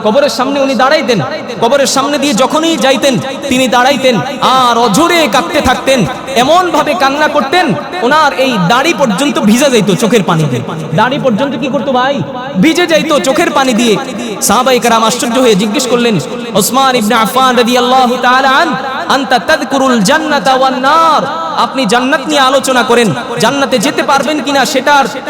কবরের সামনে উনি দাঁড়াইতেন, কবরের সামনে দিয়ে যখনই যাইতেন তিনি দাঁড়াইতেন আর অঝরে কাঁদতে থাকতেন, এমন ভাবে কান্না করতেন ওনার এই দাড়ি পর্যন্ত ভিজে যাইতো চোখের পানি দিয়ে। দাড়ি পর্যন্ত কি করতো ভাই? ভিজে যাইতো চোখের পানি দিয়ে। সাহাবায়ে কেরাম আশ্চর্য হয়ে জিজ্ঞেস করলেন, ওসমান ইবনে আফফান রাদিয়াল্লাহু তাআলা আনতা তাযকুরুল জান্নাতা ওয়ান নার, আপনি জান্নাত নিয়ে আলোচনা করেন, জান্নাতে যেতে পারবেন কিনা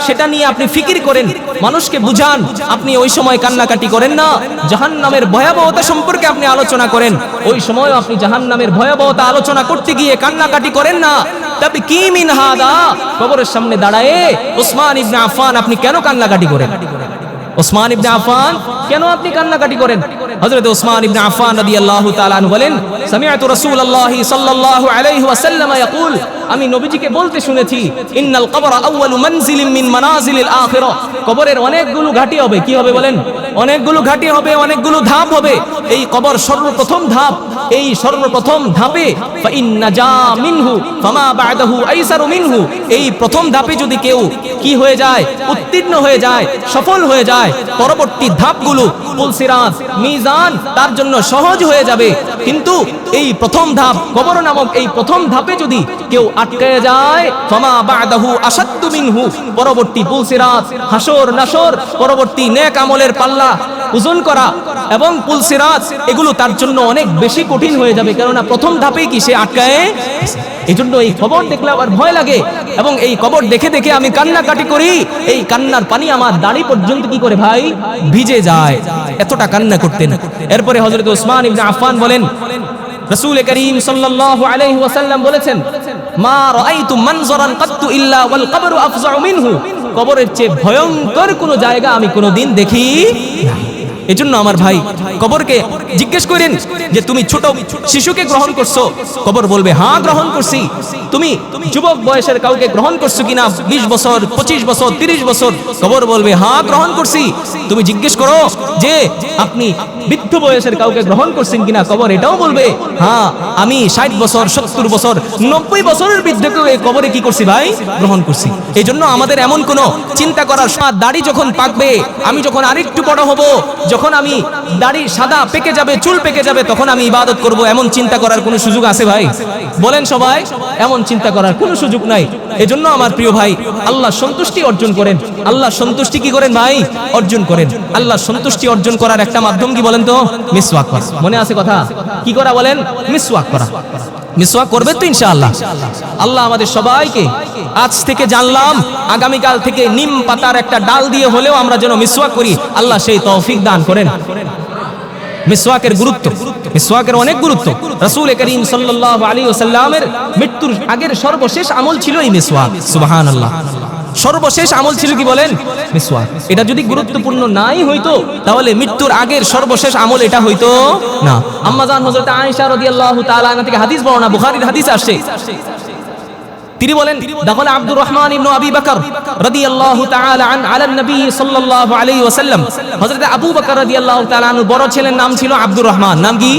সেটা নিয়ে আপনি ফিকির করেন, মানুষকে বুঝান। আপনি ওই সময় কান্নাকাটি করেন না, জাহান্নামের ভয়াবহতা সম্পর্কে আপনি আলোচনা করেন, ওই সময় আপনি জাহান্নামের ভয়াবহতা আলোচনা করতে গিয়ে কান্নাকাটি করেন না। তবে কি মিন হাদা, কবরের সামনে দাঁড়ায়ে ওসমান ইবনে আফফান আপনি কেন কান্নাকাটি করেন? ওসমান ইবনে আফফান কেন আপনি কান্নাকাটি করেন? হযরত ওসমান ইবনে আফফান রাদিয়াল্লাহু তাআলা আনহু বলেন, সামিআতু রাসূলুল্লাহি সাল্লাল্লাহু আলাইহি ওয়াসাল্লাম ইয়াকুল, আমি নবীজিকে বলতে শুনেছি, ইন্নাল কবরা আউয়ালু মানজিলিন মিন মানাজিলিল আখিরাহ, কবরের অনেকগুলো ঘাটি হবে। কি হবে বলেন? অনেকগুলো ঘাটি হবে, অনেকগুলো ধাপ হবে। এই কবর সর্বপ্রথম ধাপ, এই সর্বপ্রথম ধাপে ফাইন্না জা মিনহু ফামা বা'দাহু আইসারু মিনহু, এই প্রথম ধাপে যদি কেউ কি হয়ে যায়, উত্তীর্ণ হয়ে যায়, সফল হয়ে যায়, পরবর্তী ধাপগুলো পুলসিরাত মিজান তার জন্য সহজ হয়ে যাবে। কিন্তু এই প্রথম ধাপ কবর নামক এই প্রথম ধাপে যদি কেউ আটকে যায়, ফামা বা'দাহু আসাদ্দু মিনহু, পরবর্তী পুলসিরাত হাসর নাসর, পরবর্তী নেক আমলের পাল্লা ওজন করা এবং পুলসিরাত এগুলো তার জন্য অনেক বেশি কঠিন হয়ে যাবে, কেননা প্রথম ধাপেই কি সে আটকায়। এজন্য এই কবর দেখলে আমার ভয় লাগে এবং এই কবর দেখে দেখে আমি কান্নাকাটি করি। এই কান্নার পানি আমার দাড়ি পর্যন্ত কি করে ভাই ভিজে যায়, এতটা কান্না করতেন। এরপরে হযরত ওসমান ইবনে আফফান বলেন, রাসূল করিম সাল্লাল্লাহু আলাইহি ওয়াসাল্লাম বলেছেন, মা রাআইতু মানজারান কাত্তু ইল্লা ওয়াল কবরু আফজাউ মিনহু, কবরের চেয়ে ভয়ঙ্কর কোন জায়গা আমি কোনোদিন দেখি না। এজন্য আমার ভাই কবরকে জিজ্ঞেস করেন যে তুমি ছোট শিশুকে গ্রহণ করছো, কবর বলবে হ্যাঁ গ্রহণ করছি। তুমি যুবক বয়সের কাউকে গ্রহণ করছো কিনা, 20 বছর 25 বছর 30 বছর, কবর বলবে হ্যাঁ গ্রহণ করছি। তুমি জিজ্ঞেস করো যে আপনি বৃদ্ধ বয়সের কাউকে গ্রহণ করছেন কিনা, কবর এটাও বলবে হ্যাঁ আমি 60 বছর 70 বছর 90 বছরের বৃদ্ধকে কবরে কি করছি ভাই গ্রহণ করছি। এই জন্য আমাদের এমন কোন চিন্তা করার, দাড়ি যখন পাকবে, আমি যখন আরেকটু বড় হব, যখন আমি দাড়ি সাদা পেকে যাবে, চুল পেকে যাবে, তখন আমি ইবাদত করব, এমন চিন্তা করার কোনো সুযোগ আছে ভাই? বলেন সবাই, এমন চিন্তা করার কোনো সুযোগ নাই। এজন্য আমার প্রিয় ভাই, আল্লাহ সন্তুষ্টি অর্জন করেন। আল্লাহ সন্তুষ্টি কি করেন ভাই? অর্জন করেন। আল্লাহ সন্তুষ্টি অর্জন করার একটা মাধ্যম কি বলেন তো? মিসওয়াক করা। মনে আছে কথা? কি করা বলেন? মিসওয়াক করা। মিসওয়াক করবে তো ইনশাআল্লাহ। আল্লাহ আমাদের সবাইকে আজ থেকে জানলাম, আগামীকাল থেকে নিম পাতার একটা ডাল দিয়ে হলেও আমরা যেন মিসওয়াক করি, আল্লাহ সেই তৌফিক দান করেন। মিসওয়াকের গুরুত্ব, মিসওয়াকের অনেক গুরুত্ব। রাসূল করিম সাল্লাল্লাহু আলাইহি ওয়াসাল্লামের মৃত্যুর আগের সর্বশেষ আমল ছিল এই মিসওয়াক। সুবহানাল্লাহ, সর্বশেষ আমল ছিল কি বলেন? মিসওয়াক। এটা যদি গুরুত্বপূর্ণ নাই হইতো তাহলে মৃত্যুর আগের সর্বশেষ আমল এটা হইতো না। আম্মা জান হযরত আয়েশা রাদিয়াল্লাহু তাআলা আনহা থেকে হাদিস বর্ণনা, বুখারীর হাদিস আসছে। তিনি বলেন, দাখালা আব্দুর রহমান ইবনে আবি বকর রাদিয়াল্লাহু তাআলা আলা নবী সাল্লাল্লাহু আলাইহি ওয়াসাল্লাম, হযরত আবু বকর রাদিয়াল্লাহু তাআলা আনহু বড় ছেলের নাম ছিল আব্দুর রহমান। নাম কি?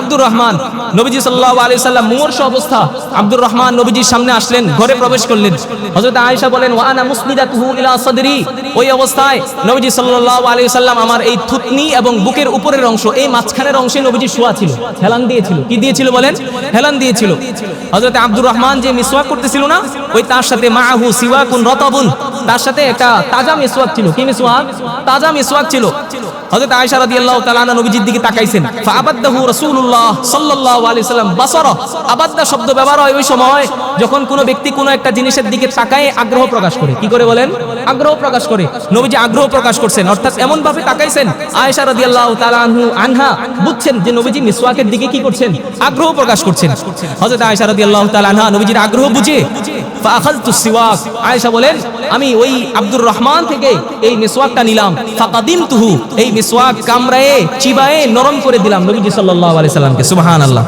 আব্দুর রহমান। নবীজি সাল্লাল্লাহু আলাইহি ওয়াসাল্লাম মুমূর্ষ অবস্থা, আব্দুর রহমান নবীজির সামনে আসলেন, ঘরে প্রবেশ করলেন। হযরত আয়েশা বলেন, ওয়া আনা মুসনিদাতুহু ইলা সাদরি, ওই অবস্থায় নবীজি সাল্লাল্লাহু আলাইহি ওয়াসাল্লাম আমার এই থুতনি এবং বুকের উপরের অংশ, এই মাঝখানের অংশে নবীজি শোয়া ছিল, হেলান দিয়েছিল। কি দিয়েছিল বলেন? হেলান দিয়েছিল। হযরত আব্দুর রহমান যে মিসওয়াক করতেছিল না, ওই তার সাথে মাহু সিওয়াকুন রাতাবুন, তার সাথে একটা তাজা মিসওয়াক ছিল। কি মিসওয়াক? তাজা মিসওয়াক ছিল। হযরত আয়েশা রাদিয়াল্লাহু তাআলা আনহা নবীজির দিকে তাকাইছেন, ফাআবাদাহু রাসূলুল্লাহ সাল্লাল্লাহু আলাইহি ওয়াসাল্লাম বাসারা। আবাদা শব্দ ব্যবহার হয় ওই সময় যখন কোনো ব্যক্তি কোনো একটা জিনিসের দিকে তাকায় আগ্রহ প্রকাশ করে। কি করে বলেন? আগ্রহ প্রকাশ করে। নবীজি আগ্রহ প্রকাশ করছেন, অর্থাৎ এমন ভাবে তাকাইছেন আয়েশা রাদিয়াল্লাহু তাআলা আনহা বুঝছেন যে নবীজি মিসওয়াকের দিকে কি করছেন? আগ্রহ প্রকাশ করছেন। হযরত আয়েশা রাদিয়াল্লাহু তাআলা আনহা নবীজির আগ্রহ বুঝে ফাআখাযতু সিওয়াক, আয়েশা বলেন আমি ওই আব্দুর রহমান থেকে এই মিসওয়াকটা নিলাম, ফাকাদিমতুহু, এই মিসওয়াক কামড়ায়ে চিবায়ে নরম করে দিলাম নবীজি সাল্লাল্লাহু আলাইহি সাল্লামকে। সুবহানাল্লাহ।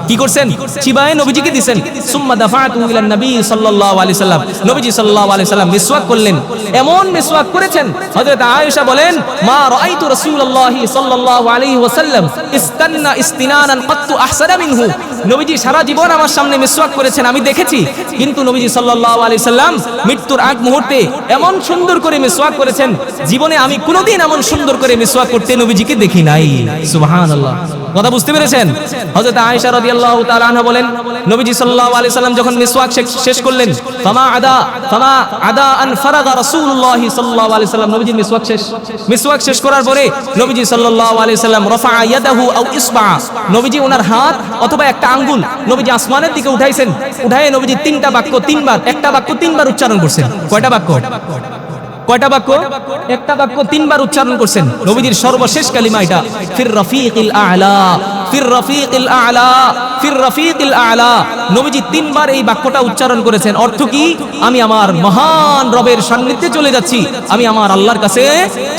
কি করছেন? চিবায়ে নবীজিকে দিবেন। সুম্মা দাফাতু ইলান নবী সাল্লাল্লাহু আলাইহি সাল্লাম, নবীজি সাল্লাল্লাহু আলাইহি সাল্লাম মিসওয়াক করলেন। এমন মিসওয়াক করেছেন, হযরত আয়েশা বলেন, মা রাআইতু রাসূলুল্লাহি সাল্লাল্লাহু আলাইহি ওয়াসাল্লাম ইস্তান্না ইস্তিনানান কাত্তু আহসানা মিনহু। নবীজি সারা জীবন আমার সামনে মিসওয়াক করেছেন, আমি দেখেছি, কিন্তু নবীজি সাল্লাল্লাহু আলাইহি সাল্লাম মৃত্যুর আগ মুহূর্তে এমন সুন্দর করে মিসওয়াক করেছেন, জীবনে আমি কোনোদিন এমন সুন্দর করে মিসওয়াক করতে নবীজিকে দেখি নাই। সুবহানাল্লাহ। কথা বুঝতে পেরেছেন? হযরত আয়েশা রাদিয়াল্লাহু তাআলা আনহা বলেন, নবীজি সাল্লাল্লাহু আলাইহি সাল্লাম যখন মিসওয়াক শেষ করলেন, ফামা আদা আন ফারাগা রাসূলুল্লাহ সাল্লাল্লাহু আলাইহি সাল্লাম, নবীজি মিসওয়াক শেষ করার পরে নবীজি সাল্লাল্লাহু আলাইহি সাল্লাম রাফা ইয়াদাহু আও ইসবা, নবীজি ওনার হাত অথবা একটা আঙ্গুল নবীজি আসমানের দিকে উঠাইছেন, উঠায়ে নবীজি তিনটা বাক্য তিনবার, একটা বাক্য তিনবার উচ্চারণ করছেন। কয়টা বাক্য? একটা বাক্য তিনবার উচ্চারণ করছেন। নবীজির সর্বশেষ কালিমা এটা, ফির রাফিকিল আ'লা, ফির রাফিকিল আ'লা, ফির রাফিকিল আ'লা। নবীজি তিনবার এই বাক্যটা উচ্চারণ করেছেন। অর্থ কি? আমি আমার মহান রবের সান্নিধ্যে চলে যাচ্ছি, আমি আমার আল্লাহর কাছে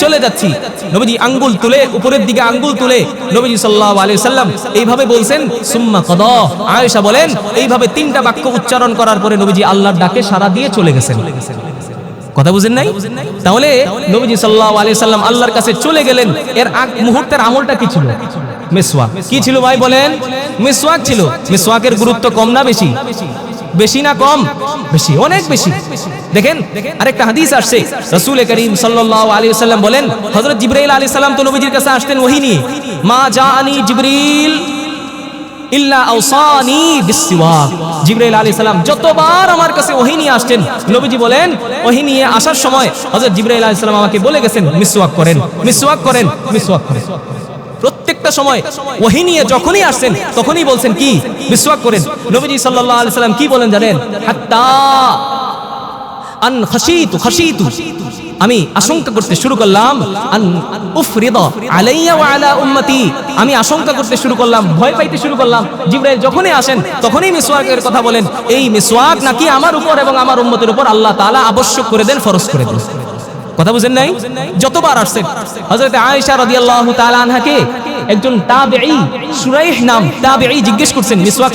চলে যাচ্ছি। নবীজি আঙ্গুল তুলে, উপরের দিকে আঙ্গুল তুলে নবীজি সাল্লাল্লাহু আলাইহি সাল্লাম এইভাবে বলছেন, সুম্মা কাদা। আয়েশা বলেন, এইভাবে তিনটা বাক্য উচ্চারণ করার পরে নবীজি আল্লাহর ডাকে সাড়া দিয়ে চলে গেছেন। কথা বুঝেন নাই? তাহলে নবীজি সাল্লাল্লাহু আলাইহি সাল্লাম আল্লাহর কাছে চলে গেলেন, এর আগ মুহূর্তের আমলটা কি ছিল? মিসওয়াক। কি ছিল ভাই বলেন? মিসওয়াক ছিল। মিসওয়াকের গুরুত্ব কম না বেশি? বেশি না কম? বেশি, অনেক বেশি। দেখেন আরেকটা হাদিস আসছে, রাসূল করিম সাল্লাল্লাহু আলাইহি ওয়াসাল্লাম বলেন, হযরত জিবরাইল আলাইহিস সালাম তো নবীজির কাছে আসতেন ওহী নিয়ে, মা জাআনি জিবরিল ইল্লা আওসানি বিসওয়াক। জিবরাইল আলাইহিস সালাম যতবার আমার কাছে ওহী নিয়ে আসতেন, নবীজি বলেন ওহী নিয়ে আসার সময় হযরত জিবরাইল আলাইহিস সালাম আমাকে বলে গেছেন, মিসওয়াক করেন, মিসওয়াক করেন, মিসওয়াক করেন। প্রত্যেকটা সময় ওহী নিয়ে যখনই আসছেন তখনই বলছেন কি? মিসওয়াক করেন। নবীজি সাল্লাল্লাহু আলাইহি সাল্লাম কি বলেন জানেন? হাত্তা আন খাশিতু, আমি আশঙ্কা করতে শুরু করলাম, আন উফরিদা আলাইয়া ওয়া আলা উম্মতি, আমি আশঙ্কা করতে শুরু করলাম, ভয় পাইতে শুরু করলাম, জিবরাইল যখনই আসেন তখনই মিসওয়াকের কথা বলেন, এই মিসওয়াক নাকি আমার উপর এবং আমার উম্মতের উপর আল্লাহ তাআলা আবশ্যক করে দেন, ফরজ করে দেন। কথা বুঝেন নাই? যতবার আসছেন। হযরত আয়েশা রাদিয়াল্লাহু তাআলা আনহাকে একজন তাবেঈ, শুরাইহ নাম তাবেঈ, জিজ্ঞেস করছেন মিসওয়াক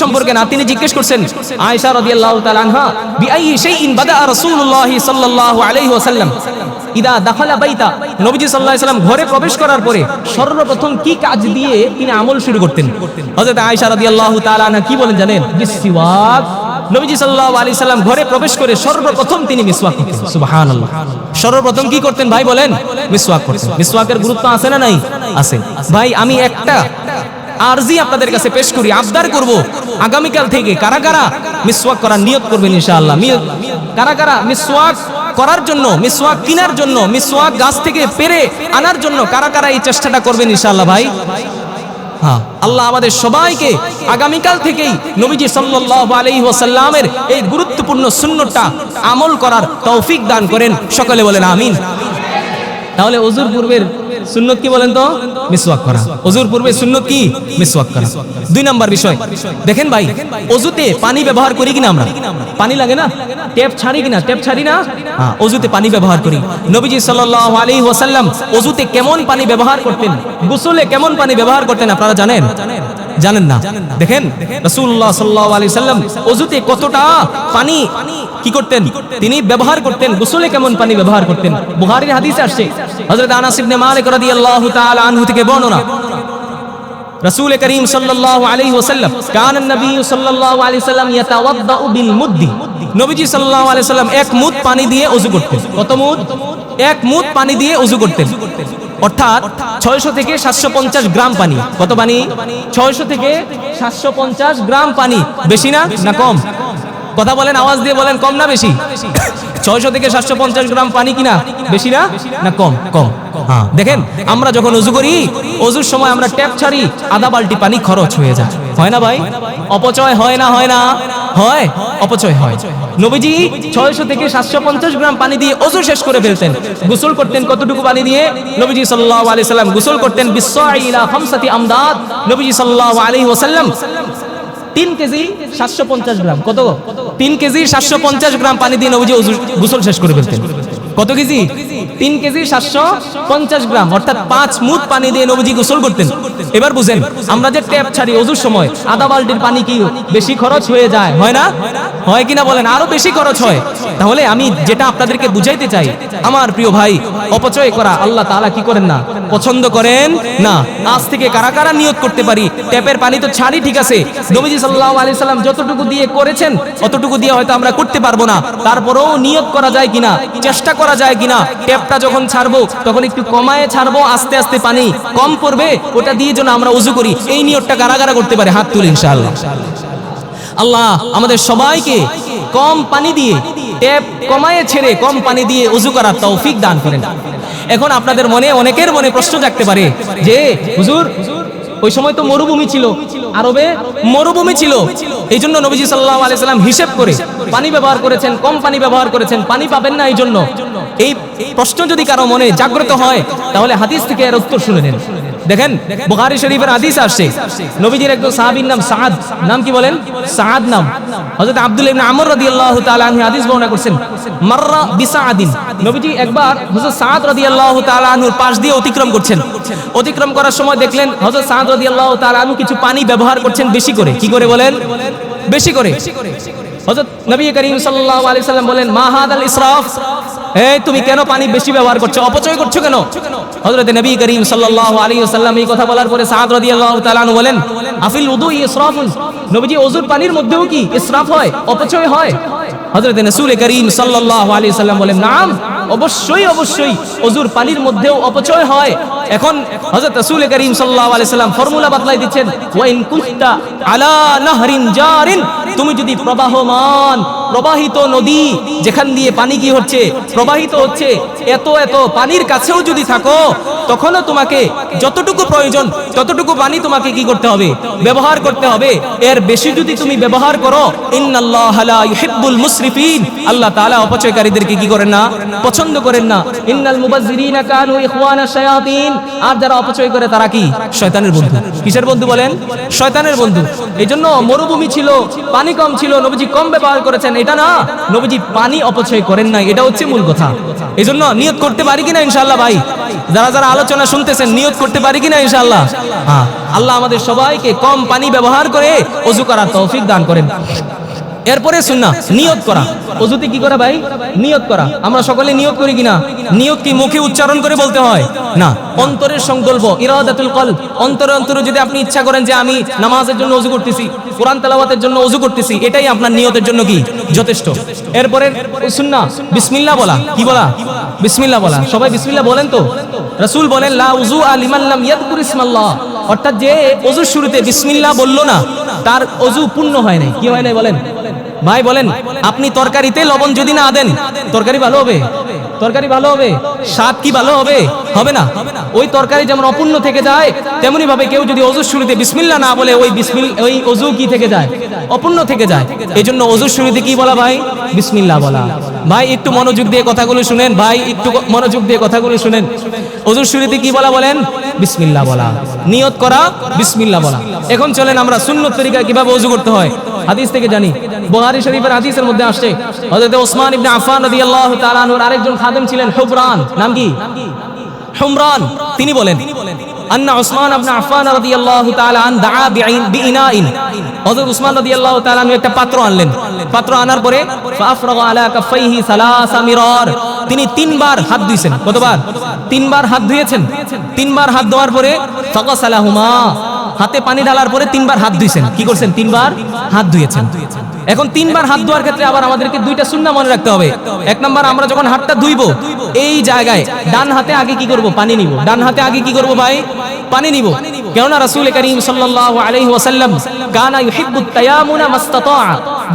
সম্পর্কে না, তিনি জিজ্ঞেস করছেন আয়েশা রাদিয়াল্লাহু তাআলা আনহা, বিআইয়ি শাইইন বাদা রাসূলুল্লাহ সাল্লাল্লাহু আলাইহি ওয়াসাল্লাম ইদা দাখালা বাইতা, নবীজি সাল্লাল্লাহু আলাইহি ওয়াসাল্লাম ঘরে প্রবেশ করার পরে সর্বপ্রথম কি কাজ দিয়ে তিনি আমল শুরু করতেন? হযরত আয়েশা রাদিয়াল্লাহু তাআলা আনহা কি বলেন জানেন? বিসওয়াক। নবীজি সাল্লাল্লাহু আলাইহি সাল্লাম ঘরে প্রবেশ করে সর্বপ্রথম তিনি মিসওয়াক করতেন। সুবহানাল্লাহ। সর্বপ্রথম কি করতেন ভাই বলেন? মিসওয়াক করতেন। মিসওয়াকের গুরুত্ব আছে না নাই? আছে। ভাই আমি একটা আরজি আপনাদের কাছে পেশ করি, আবদার করব, আগামীকাল থেকে কারা কারা মিসওয়াক করার নিয়ত করবেন ইনশাআল্লাহ। কারা কারা মিসওয়াক করার জন্য, মিসওয়াক কেনার জন্য, মিসওয়াক গাছ থেকে পেরে আনার জন্য কারা কারা এই চেষ্টাটা করবেন ইনশাআল্লাহ ভাই? হ্যাঁ, আল্লাহ আমাদের সবাইকে আগামীকাল থেকেই নবীজি সাল্লাল্লাহু আলাইহি ওয়াসাল্লামের এই গুরুত্বপূর্ণ সুন্নতটা আমল করার তৌফিক দান করেন। সকলে বলেন আমিন। তাহলে ওযুর পূর্বের সুন্নত কি বলেন তো? মিসওয়াক করা। ওযুর পূর্বে সুন্নত কি? মিসওয়াক করা। 2 নাম্বার বিষয় দেখেন ভাই, ওযুতে পানি ব্যবহার করি কিনা আমরা? পানি লাগে না? ট্যাপ ছাড়ি কিনা? ট্যাপ ছাড়ি না? হ্যাঁ, ওযুতে পানি ব্যবহার করি। নবীজি সাল্লাল্লাহু আলাইহি ওয়াসাল্লাম ওযুতে কেমন পানি ব্যবহার করতেন, গোসলে কেমন পানি ব্যবহার করতেন আপনারা জানেন? জানেন না? দেখেন রাসূলুল্লাহ সাল্লাল্লাহু আলাইহি সাল্লাম ওযুতে কতটা পানি কি করতেন তিনি ব্যবহার করতেন, গোসলে কেমন পানি ব্যবহার করতেন। বুখারীর হাদিসে আসছে, হযরত আনাস ইবনে মালিক রাদিয়াল্লাহু তাআলা আনহু থেকে বর্ণনা, রাসূল করিম সাল্লাল্লাহু আলাইহি ওয়াসাল্লাম কানা নবী সাল্লাল্লাহু আলাইহি সাল্লাম ইয়াতাওয়াদ্দাউ বিল মুদ্দি, নবীজি সাল্লাল্লাহু আলাইহি সাল্লাম এক মুদ পানি দিয়ে ওযু করতেন। কত মুদ? এক মুদ পানি দিয়ে ওযু করতেন, অর্থাৎ 600 থেকে 750 গ্রাম পানি। কত পানি? 600 থেকে 750 গ্রাম পানি। বেশি না না কম? কথা বলেন, আওয়াজ দিয়ে বলেন, কম না বেশি? 600 থেকে 750 গ্রাম পানি কিনা? বেশি না না কম? কম। হ্যাঁ, দেখেন আমরা যখন ওযু করি, ওযুর সময় আমরা ট্যাপ ছাড়ি, আধা বালতি পানি খরচ হয়ে যায়, হয় না ভাই? অপচয় হয় না? হয় না? হয়, অপচয় হয়। নবীজি 600 থেকে 750 গ্রাম পানি দিয়ে ওযু শেষ করে ফেলতেন। গোসল করতেন কতটুকু পানি দিয়ে? নবীজি সাল্লাল্লাহু আলাইহি সাল্লাম গোসল করতেন বিসসা'i ইলা 5 আমদাদ। নবীজি সাল্লাল্লাহু আলাইহি ওয়াসাল্লাম 3 কেজি 750 গ্রাম, কত? 3 কেজি 750 গ্রাম পানি দিয়ে নবীজি গোসল শেষ করে ফেলতেন। কত কেজি? 3 কেজি 750 গ্রাম, অর্থাৎ 5 মুদ পানি দিয়ে নবীজি গোসল করতেন। এবার বুঝেন, আমরা যে ট্যাপ ছাড়ি ওযুর সময় আধা বালতির পানি কি বেশি খরচ হয়ে যায়, হয় না? হয় কিনা বলেন? আরো বেশি খরচ হয়। তাহলে আমি যেটা আপনাদেরকে বুঝাইতে চাই, আমার প্রিয় ভাই, অপচয় করা আল্লাহ তাআলা কি করেন না, পছন্দ করেন না। আজ থেকে কারা কারা নিয়ত করতে পারি, ট্যাপের পানি তো ছাড়ি ঠিক আছে, নবীজি সাল্লাল্লাহু আলাইহি সাল্লাম যতটুকু দিয়ে করেছেন অতটুকু দিয়ে হয়তো আমরা করতে পারবো না, তারপরেও নিয়ত করা যায় কিনা, চেষ্টা করা যায় কিনা, ট্যাপটা যখন ছাড়বো তখন একটু কমায়ে ছাড়বো, আস্তে আস্তে পানি কম পড়বে, ওটা দিয়ে যেন আমরা ওযু করি, এই নিয়তটা কারা কারা করতে পারে? হাত তুলে ইনশাআল্লাহ। আল্লাহ আমাদের সবাইকে কম পানি দিয়ে, ট্যাপ কমায়ে ছেড়ে কম পানি দিয়ে ওযু করার তৌফিক দান করেন। এখন আপনাদের মনে, অনেকের মনে প্রশ্ন জাগতে পারে যে হুজুর ওই সময় তো মরুভূমি ছিল, আরবে মরুভূমি ছিল, এই জন্য নবীজি সাল্লাল্লাহু আলাইহি সাল্লাম হিসেব করে পানি ব্যবহার করেছেন, কম পানি ব্যবহার করেছেন, পানি পাবেন না এই জন্য। এই প্রশ্ন যদি কারো মনে জাগ্রত হয় তাহলে হাদিস থেকে এর উত্তর শুনে নেন। দেখেন বুখারী শরীফের হাদিস আসছে, নবীজির একজন সাহাবীর নাম সাদ, নাম কি বলেন? সাদ নাম। হযরত আব্দুল্লাহ ইবনে আমর রাদিয়াল্লাহু তাআলা আনহু হাদিস বর্ণনা করেছেন, মাররা বিসাদিন, নবীজি একবার হযরত সাদ রাদিয়াল্লাহু তাআলা আনহুর পাশ দিয়ে অতিক্রম করছেন। অতিক্রম করার সময় দেখলেন হযরত সাদ রাদিয়াল্লাহু তাআলা আনহু কিছু পানি ব্যবহার করছেন বেশি করে। কি করে বলেন? বেশি করে। হযরত নবী করিম সাল্লাল্লাহু আলাইহি সাল্লাম বলেন, মা হাদাল ইসরাফ, এই তুমি কেন পানি বেশি ব্যবহার করছো, অপচয় করছো কেন? হযরত নবী করিম সাল্লাল্লাহু আলাইহি ওয়াসাল্লাম এই কথা বলার পরে সাদ রাদিয়াল্লাহু তাআলা আনহু বলেন, আফিল উযুই ইসরাফুন, নবীজি ওযুর পানির মধ্যেও কি ইসরাফ হয়, অপচয় হয়? হযরত রাসূল করিম সাল্লাল্লাহু আলাইহি ওয়াসাল্লাম বলেন, নাম, অবশ্যই অবশ্যই ওযুর পানির মধ্যেও অপচয় হয়। এখন হযরত রাসূল করিম সাল্লাল্লাহু আলাইহি ওয়াসাল্লাম ফর্মুলা বাতলাই দিচ্ছেন, ওয়া ইন কুনতা আলা নাহরিন জারিন, তুমি যদি প্রবাহমান, প্রবাহিত নদী যেখান দিয়ে পানি কি হচ্ছে, প্রবাহিত হচ্ছে, এত এত পানির কাছেও যদি থাকো, তখনও তোমাকে যতটুকু প্রয়োজন ততটুকু পানি তোমাকে কি করতে হবে, ব্যবহার করতে হবে। এর বেশি যদি তুমি ব্যবহার করো, ইন্নাল্লাহা লা ইউহিব্বুল মুসরিফিন, আল্লাহ তাআলা অপচয়কারীদেরকে কি করেন না, পছন্দ করেন না। ইন্নাল মুবাযযিরিনা কানু ইখওয়ানা শায়াতিন, আর যারা অপচয় করে তারা কি? শয়তানের বন্ধু। কিসের বন্ধু বলেন? শয়তানের বন্ধু। এইজন্য মরুভূমি ছিল, পানি কম ছিল, নবীজি কম ব্যবহার করেছেন এটা না, নবীজি পানি অপচয় করেন না, এটা হচ্ছে মূল কথা। এইজন্য নিয়ত করতে পারি কিনা ইনশাআল্লাহ ভাই, যারা যারা আলোচনা শুনতেছেন নিয়ত করতে পারি কিনা ইনশাআল্লাহ? হ্যাঁ, আল্লাহ আমাদের সবাইকে কম পানি ব্যবহার করে ওযু করার তৌফিক দান করেন। এরপরে সুন্নাহ নিয়ত করা। ওযুতে কি করা ভাই? নিয়ত করা। আমরা সকলে নিয়ত করি কিনা? নিয়ত কি মুখে উচ্চারণ করে বলতে হয়? না, অন্তরের সংকল্প, ইরাদাতুল কলব। অন্তরে অন্তরে যদি আপনি ইচ্ছা করেন যে আমি নামাজের জন্য ওযু করতেছি, কোরআন তেলাওয়াতের জন্য ওযু করতেছি, এটাই আপনার নিয়তের জন্য কি যথেষ্ট। এরপরে সুন্নাহ বিসমিল্লাহ বলা। কি বলা? বিসমিল্লাহ বলা। সবাই বিসমিল্লাহ বলেন তো? রাসূল বলেন, লা উযুআ লিমান লাম ইয়াযকুর ইসমাল্লাহ, অর্থাৎ যে ওযুর শুরুতে বিসমিল্লাহ বলল না তার ওযু পূর্ণ হয় নাই। কি হয় নাই বলেন ভাই? বলেন, আপনি তরকারিতে লবণ যদি না দেন তরকারি ভালো হবে? তরকারি ভালো হবে? স্বাদ কি ভালো হবে? হবে না। ওই তরকারি যেমন অপূর্ণ থেকে যায়, তেমনি ভাবে কেউ যদি ওযুর শুরুতে বিসমিল্লাহ না বলে ওই ওযু কি থেকে যায়? অপূর্ণ থেকে যায়। এইজন্য ওযুর শুরুতে কি বলা ভাই? বিসমিল্লাহ বলা। ভাই একটু মনোযোগ দিয়ে কথাগুলো শুনেন, ভাই একটু মনোযোগ দিয়ে কথাগুলো শুনেন। ওযুর শুরুতে কি বলা বলেন? বিসমিল্লাহ বলা। নিয়ত করা, বিসমিল্লাহ বলা। এখন চলেন আমরা সুন্নত তরিকায় কিভাবে ওযু করতে হয় হাদিস থেকে জানি। বুখারী শরীফের হাদিসের মধ্যে আসছে, হযরত ওসমান ইবনে আফফান রাদিয়াল্লাহু তাআলা আনহুর আরেকজন খাদেম ছিলেন হুবরান, নাম কি? হুমরান। তিনি বলেন, আন্না উসমান ইবনে আফফান রাদিয়াল্লাহু তাআলা আন দাআ বিইনাইন, হযরত উসমান রাদিয়াল্লাহু তাআলা আনহু একটা পাত্র আনলেন। পাত্র আনার পরে ফাফরাগা আলা কাফাইহি সালাসা মিরার, তিনি তিনবার হাত ধুইছেন। কতবার? তিনবার হাত ধুয়েছেন। তিনবার হাত ধোয়ার পরে ফাগাসালাহুমা, হাতে পানি ঢালার পরে তিনবার হাত ধুইছেন। কি করছেন? তিনবার হাত ধুয়েছেন। এখন তিনবার হাত ধোয়ার ক্ষেত্রে আবার আমাদেরকে দুইটা সুন্নাহ মনে রাখতে হবে। এক নাম্বার, আমরা যখন হাতটা ধুইব এই জায়গায় ডান হাতে আগে কি করব? পানি নিব। ডান হাতে আগে কি করব ভাই? পানি নিব। কেননা রাসূল করিম সাল্লাল্লাহু আলাইহি ওয়াসাল্লাম কানা ইউহিব্বুত তায়ামুনা মাসতাতা,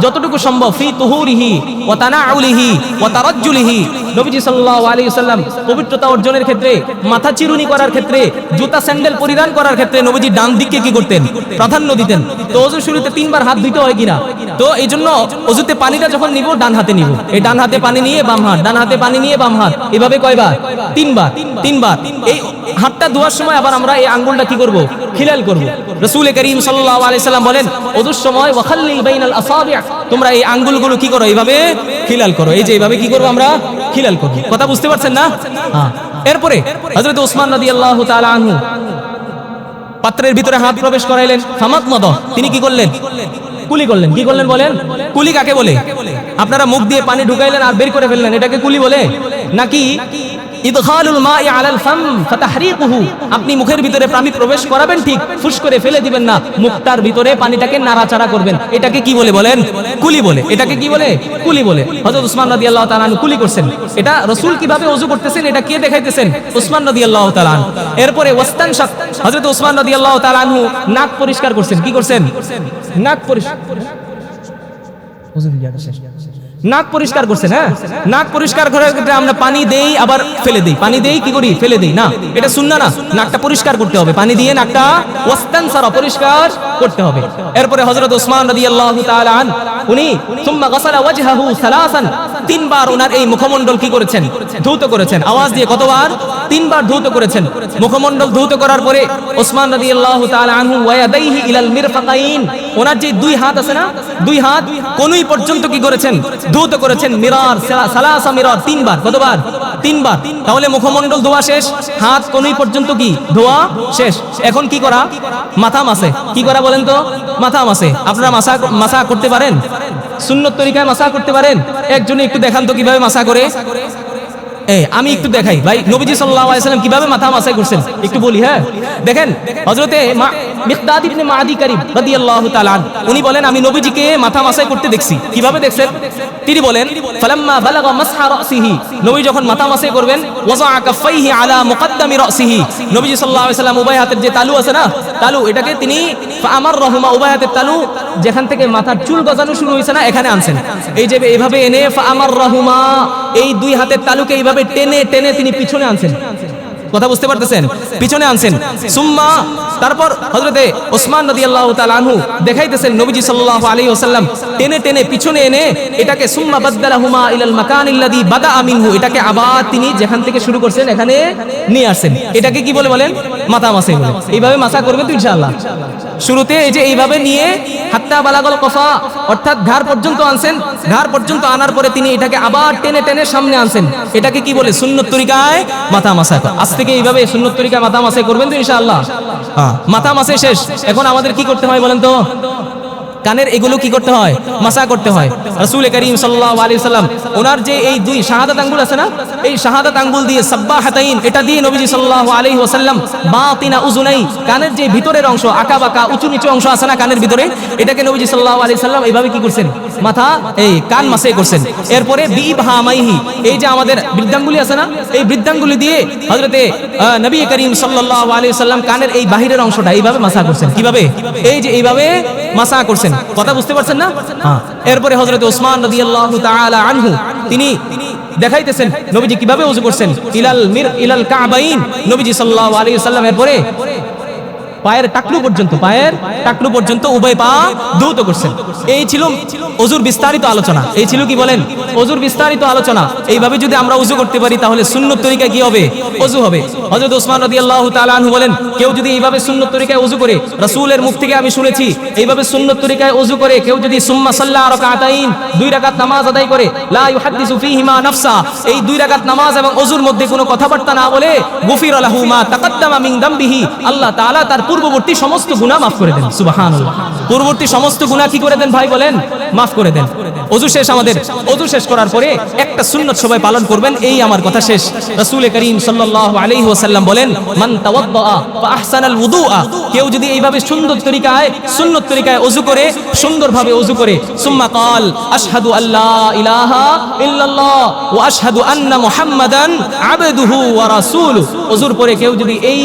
যতটুকু সম্ভব ফি তুহুরিহি ওয়া তানাউলিহি ওয়া তারাজ্জুলিহি, নবীজি সাল্লাল্লাহু আলাইহি ওয়াসাল্লাম পবিত্রতা অর্জনের ক্ষেত্রে, মাথা চিরুনি করার ক্ষেত্রে, জুতা স্যান্ডেল পরিধান করার ক্ষেত্রে নবীজি ডান দিককে কি করতেন? প্রাধান্য দিতেন। তো ওযুর শুরুতে তিনবার হাত ধুইতে হয় কিনা? তো এই জন্য ওযুতে পানিটা যখন নিব ডান হাতে নিব। এই ডান হাতে পানি নিয়ে বাম হাত, ডান হাতে পানি নিয়ে বাম হাত, এভাবে কয়বার? তিনবার। তিনবার। এই হাতটা ধোয়ার সময় আবার আমরা এই আঙ্গুলটা কি করব? খিলাল করব। রাসূল করিম সাল্লাল্লাহু আলাইহি সাল্লাম বলেন, ওযুর সময় ওয়াখাল্লিল বাইনাল আসাবি', তোমরা এই আঙ্গুলগুলো কি করো? এইভাবে খিলাল করো। এই যে এইভাবে কি করব আমরা? খিলাল করবে। কথা বুঝতে পারছেন না? হ্যাঁ। এরপরে হযরত ওসমান রাদিয়াল্লাহু তাআলা আনহু পাত্রের ভিতরে হাত প্রবেশ করাইলেন, ফামাতমাদ, তিনি কি করলেন? কুলি করলেন। কি করলেন বলেন? কুলি কাকে বলে? আপনারা মুখ দিয়ে পানি ঢুকাইলেন আর বের করে ফেললেন, এটাকে কুলি বলে? নাকি ইদখালুল মাই আলাল ফাম ফাতাহরিকুহু, আপনি মুখের ভিতরে পানি প্রবেশ করাবেন ঠিক, ফুস করে ফেলে দিবেন না, মুখটার ভিতরে পানিটাকে নাড়াচাড়া করবেন, এটাকে কি বলে বলেন? কুলি বলে। এটাকে কি বলে? কুলি বলে। হযরত ওসমান রাদিয়াল্লাহু তাআলা আনহু কুলি করছেন। এটা রাসূল কিভাবে ওযু করতেছেন এটা কে দেখাইতেছেন? ওসমান রাদিয়াল্লাহু তাআলা আনহু। এরপরে ওয়াস্তানশাক, হযরত ওসমান রাদিয়াল্লাহু তাআলা আনহু নাক পরিষ্কার করছেন। কি করছেন? নাক পরিষ্কার, নাক পরিষ্কার করছেন। হ্যাঁ, নাক পরিষ্কার করার ক্ষেত্রে আমরা পানি দেই আবার ফেলে দেই, পানি দেই কি করি? ফেলে দেই না, এটা সুন্নাহ না। নাকটা পরিষ্কার করতে হবে, পানি দিয়ে নাকটা ওয়াস্তানসারা পরিষ্কার করতে হবে। এরপরে হযরত ওসমান রাদিয়াল্লাহু তাআলা আন উনি সুম্মা গাসালা ওয়াজহাহু সালাসান, তিনবার ওনার এই মুখমণ্ডল কি করেছেন? ধৌত করেছেন। আওয়াজ দিয়ে কতবার? তিনবার ধৌত করেছেন। মুখমণ্ডল ধৌত করার পরে ওসমান রাদিয়াল্লাহু তাআলা আনহু ওয়া ইয়াদাইহি ইলাল মিরফাকাইন, ওনার যে দুই হাত আছে না, দুই হাত কোনুই পর্যন্ত কি করেছেন? ধৌত করেছেন। মিরার সালাসা মিরার, তিনবার। কতবার? তিনবার। তাহলে মুখমণ্ডল ধোয়া শেষ, হাত কোনুই পর্যন্ত কি ধোয়া শেষ। এখন কি করা? মাথা মাসে। কি করা বলেন তো? মাথা মাসে। আপনারা মাসা করতে পারেন? সুন্নত তরিকায় মাসা করতে পারেন? একজনে একটু দেখান তো কিভাবে মাসা করে। আমি একটু দেখাই ভাই, নবীজি সাল্লাল্লাহু আলাইহি ওয়াসাল্লাম কিভাবে মাথা মাসাই করছেন একটু বলি। হ্যাঁ, দেখেন হযরতে মিকদাদ ইবনে মাদি কারিব রাদিয়াল্লাহু তাআলা উনি বলেন আমি নবীজিকে মাথা মাসাই করতে দেখছি। কিভাবে দেখছেন? তিনি বলেন ফালাম্মা বালাগা মাসহা রাসিহি, নবী যখন মাথা মাসাই করবেন, ওয়াজা কাফাইহি আলা মুকদ্দামি রাসিহি, নবীজি সাল্লাল্লাহু আলাইহি ওয়াসাল্লাম উভয় হাতের যে তালু আছে না, তালু, এটাকে তিনি ফামার রহুমা, উভয় হাতের তালু যেখান থেকে মাথার চুল গজানো শুরু হয়েছে না এখানে আনছেন। এই যে এইভাবে এনে ফামার রহুমা, এই দুই হাতের তালুকে এইভাবে টেনে টেনে তিনি পিছনে আনছেন। কথা বুঝতে পারতেছেন? পিছনে আনছেন। সুম্মা, তারপর হযরতে ওসমান রাদিয়াল্লাহু তাআলা আনহু দেখাইতেছেন নবীজি সাল্লাল্লাহু আলাইহি ওয়াসাল্লাম টেনে টেনে পিছনে এনে এটাকে সুম্মা বাদদালাহুমা ইলাল মাকানিল্লাযী বাদাআ মিনহু, এটাকে আবার তিনি যেখান থেকে শুরু করছেন এখানে নিয়ে আসছেন। এটাকে কি বলে বলেন? মাথা মাসে বলে। এইভাবে মাসা করবেন তো ইনশাআল্লাহ। শুরুতে এই যে এইভাবে নিয়ে হাত্তা বালাগল কফা, অর্থাৎ ঘাড় পর্যন্ত আনছেন। ঘাড় পর্যন্ত আনার পরে তিনি এটাকে আবার টেনে টেনে সামনে আনছেন। এটাকে কি বলে? সুন্নত তরিকায় মাথা মাসা। আজ থেকে এইভাবে সুন্নত তরিকায় মাথা মাসা করবেন তো ইনশাআল্লাহ। মাথা মাসে শেষ। এখন আমাদের কি করতে হয় বলেন তো? কানের এগুলো কি করতে হয়? মাসা করতে হয়। রাসূল করিম সাল্লাল্লাহু আলাইহি ওয়াসাল্লাম ওনার যে এই দুই শাহাদাত আঙ্গুল আছে না, এই শাহাদাত আঙ্গুল দিয়ে সাব্বাহাতাইন, এটা দিয়ে নবীজি সাল্লাল্লাহু আলাইহি ওয়াসাল্লাম বাতিনা উযুনাই, কানের যে ভিতরের অংশ, আঁকা বাঁকা উঁচু নিচু অংশ আছে না কানের ভিতরে, এটাকে নবীজি সাল্লাল্লাহু আলাইহি ওয়াসাল্লাম এইভাবে কি করছেন? মাথা এই কান মাসে করছেন। এরপরে বিইবহামাইহি, এই যে আমাদের বৃদ্ধাঙ্গুলি আছে না, এই বৃদ্ধাঙ্গুলি দিয়ে হযরতে নবী করিম সাল্লাল্লাহু আলাইহি ওয়াসাল্লাম কানের এই বাহিরের অংশটা এইভাবে মাসা করছেন। কিভাবে? এই যে এইভাবে মাসা করছেন। কথা বুঝতে পারছেন না? হ্যাঁ। এরপরে হযরত ওসমান রাদিয়াল্লাহু তাআলা আনহু তিনি দেখাইতেছেন নবীজি কিভাবে ওযু করছেন। ইলাল কাবাইন, নবীজি সাল্লাল্লাহু আলাইহি ওয়াসাল্লাম এরপরে পায়ের টাকলু পর্যন্ত, পায়ের টাকলু পর্যন্ত উভয় পা ধৌত করছেন। এই ছিল ওযুর বিস্তারিত আলোচনা। এই ছিল কি বলেন? ওযুর বিস্তারিত আলোচনা। এইভাবে যদি আমরা ওযু করতে পারি তাহলে সুন্নত তরিকায় কি হবে? ওযু হবে। হযরত ওসমান রাদিয়াল্লাহু তাআলা আনহু বলেন কেউ যদি এইভাবে সুন্নত তরিকায় ওযু করে, রাসূলের মুখ থেকে আমি শুনেছি এইভাবে সুন্নত তরিকায় ওযু করে কেউ যদি সুম্মা সাল্লা রাকাতাইন, দুই রাকাত নামাজ আদায় করে, লা ইউহাদ্দিসু ফীহিমা নাফসা, এই দুই রাকাত নামাজ এবং ওযুর মধ্যে কোনো কথাবার্তা না বলে, গুফিরা লাহু মা তাকাদ্দামা মিন যামবিহি, আল্লাহ তাআলা তার পূর্ববর্তী সমস্ত গুনাহ মাফ করে দেন। সুবহানাল্লাহ। পূর্ববর্তী সমস্ত গুনাহ কি করে দেন ভাই বলেন? মাফ করে দেন। ওযু শেষ আমাদের। ওযু শেষ করার পরে একটা সুন্নাত সবাই পালন করবেন, এই আমার কথা শেষ। রাসূল করিম সাল্লাল্লাহু আলাইহি ওয়াসাল্লাম বলেন মান তাওয়াদ্দা ফা আহসানাল উযুআ, কেউ যদি এইভাবে সুন্দর তরিকায় সুন্নত তরিকায় ওযু করে, সুন্দরভাবে ওযু করে, সুম্মা ক্বাল আশহাদু আল্লা ইলাহা ইল্লাল্লাহ ওয়া আশহাদু আন্না মুহাম্মাদান আবদুহু ওয়া রাসূলুহু, ওযুর পরে কেউ যদি এই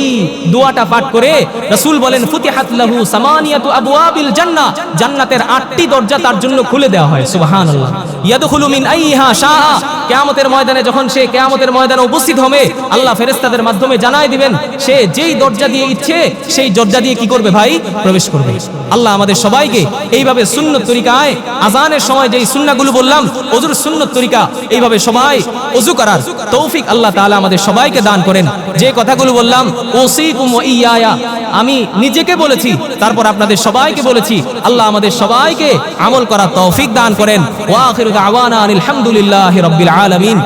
দোয়াটা পাঠ করে, রাসূল বলেন ফুতিহাত লাহু সামানিয়াতু আবওয়াবিল জান্নাহ, জান্নাতের 8টি দরজা তার জন্য খুলে দেওয়া হয়। সুবহানাল্লাহ। ইয়াদখুলু মিন আইহা শাআ, কিয়ামতের ময়দানে যখন সে কিয়ামতের ময়দানে উপস্থিত হবে, আল্লাহ ফেরেশতাদের মাধ্যমে জানায় দিবেন সে যেই দরজা দিয়ে ইচ্ছে সেই দরজা দিয়ে কি করবে ভাই? প্রবেশ করবে। আল্লাহ আমাদের সবাইকে এইভাবে সুন্নত তরিকায় আযানের সময় যেই সুন্নাহগুলো বললাম, ওযুর সুন্নত তরিকা, এইভাবে সবাই ওযু করার তৌফিক আল্লাহ তাআলা আমাদের সবাইকে দান করেন। যে কথাগুলো বললাম, ওসিকুম ওয়া ইয়া, আমি নিজেকে বলেছি, তারপর আপনাদের সবাইকে বলেছি, আল্লাহ আমাদের সবাইকে আমল করার তৌফিক দান করেন। ওয়া আখিরু দাওয়ানা আলহামদুলিল্লাহি রাব্বিল আলামিন।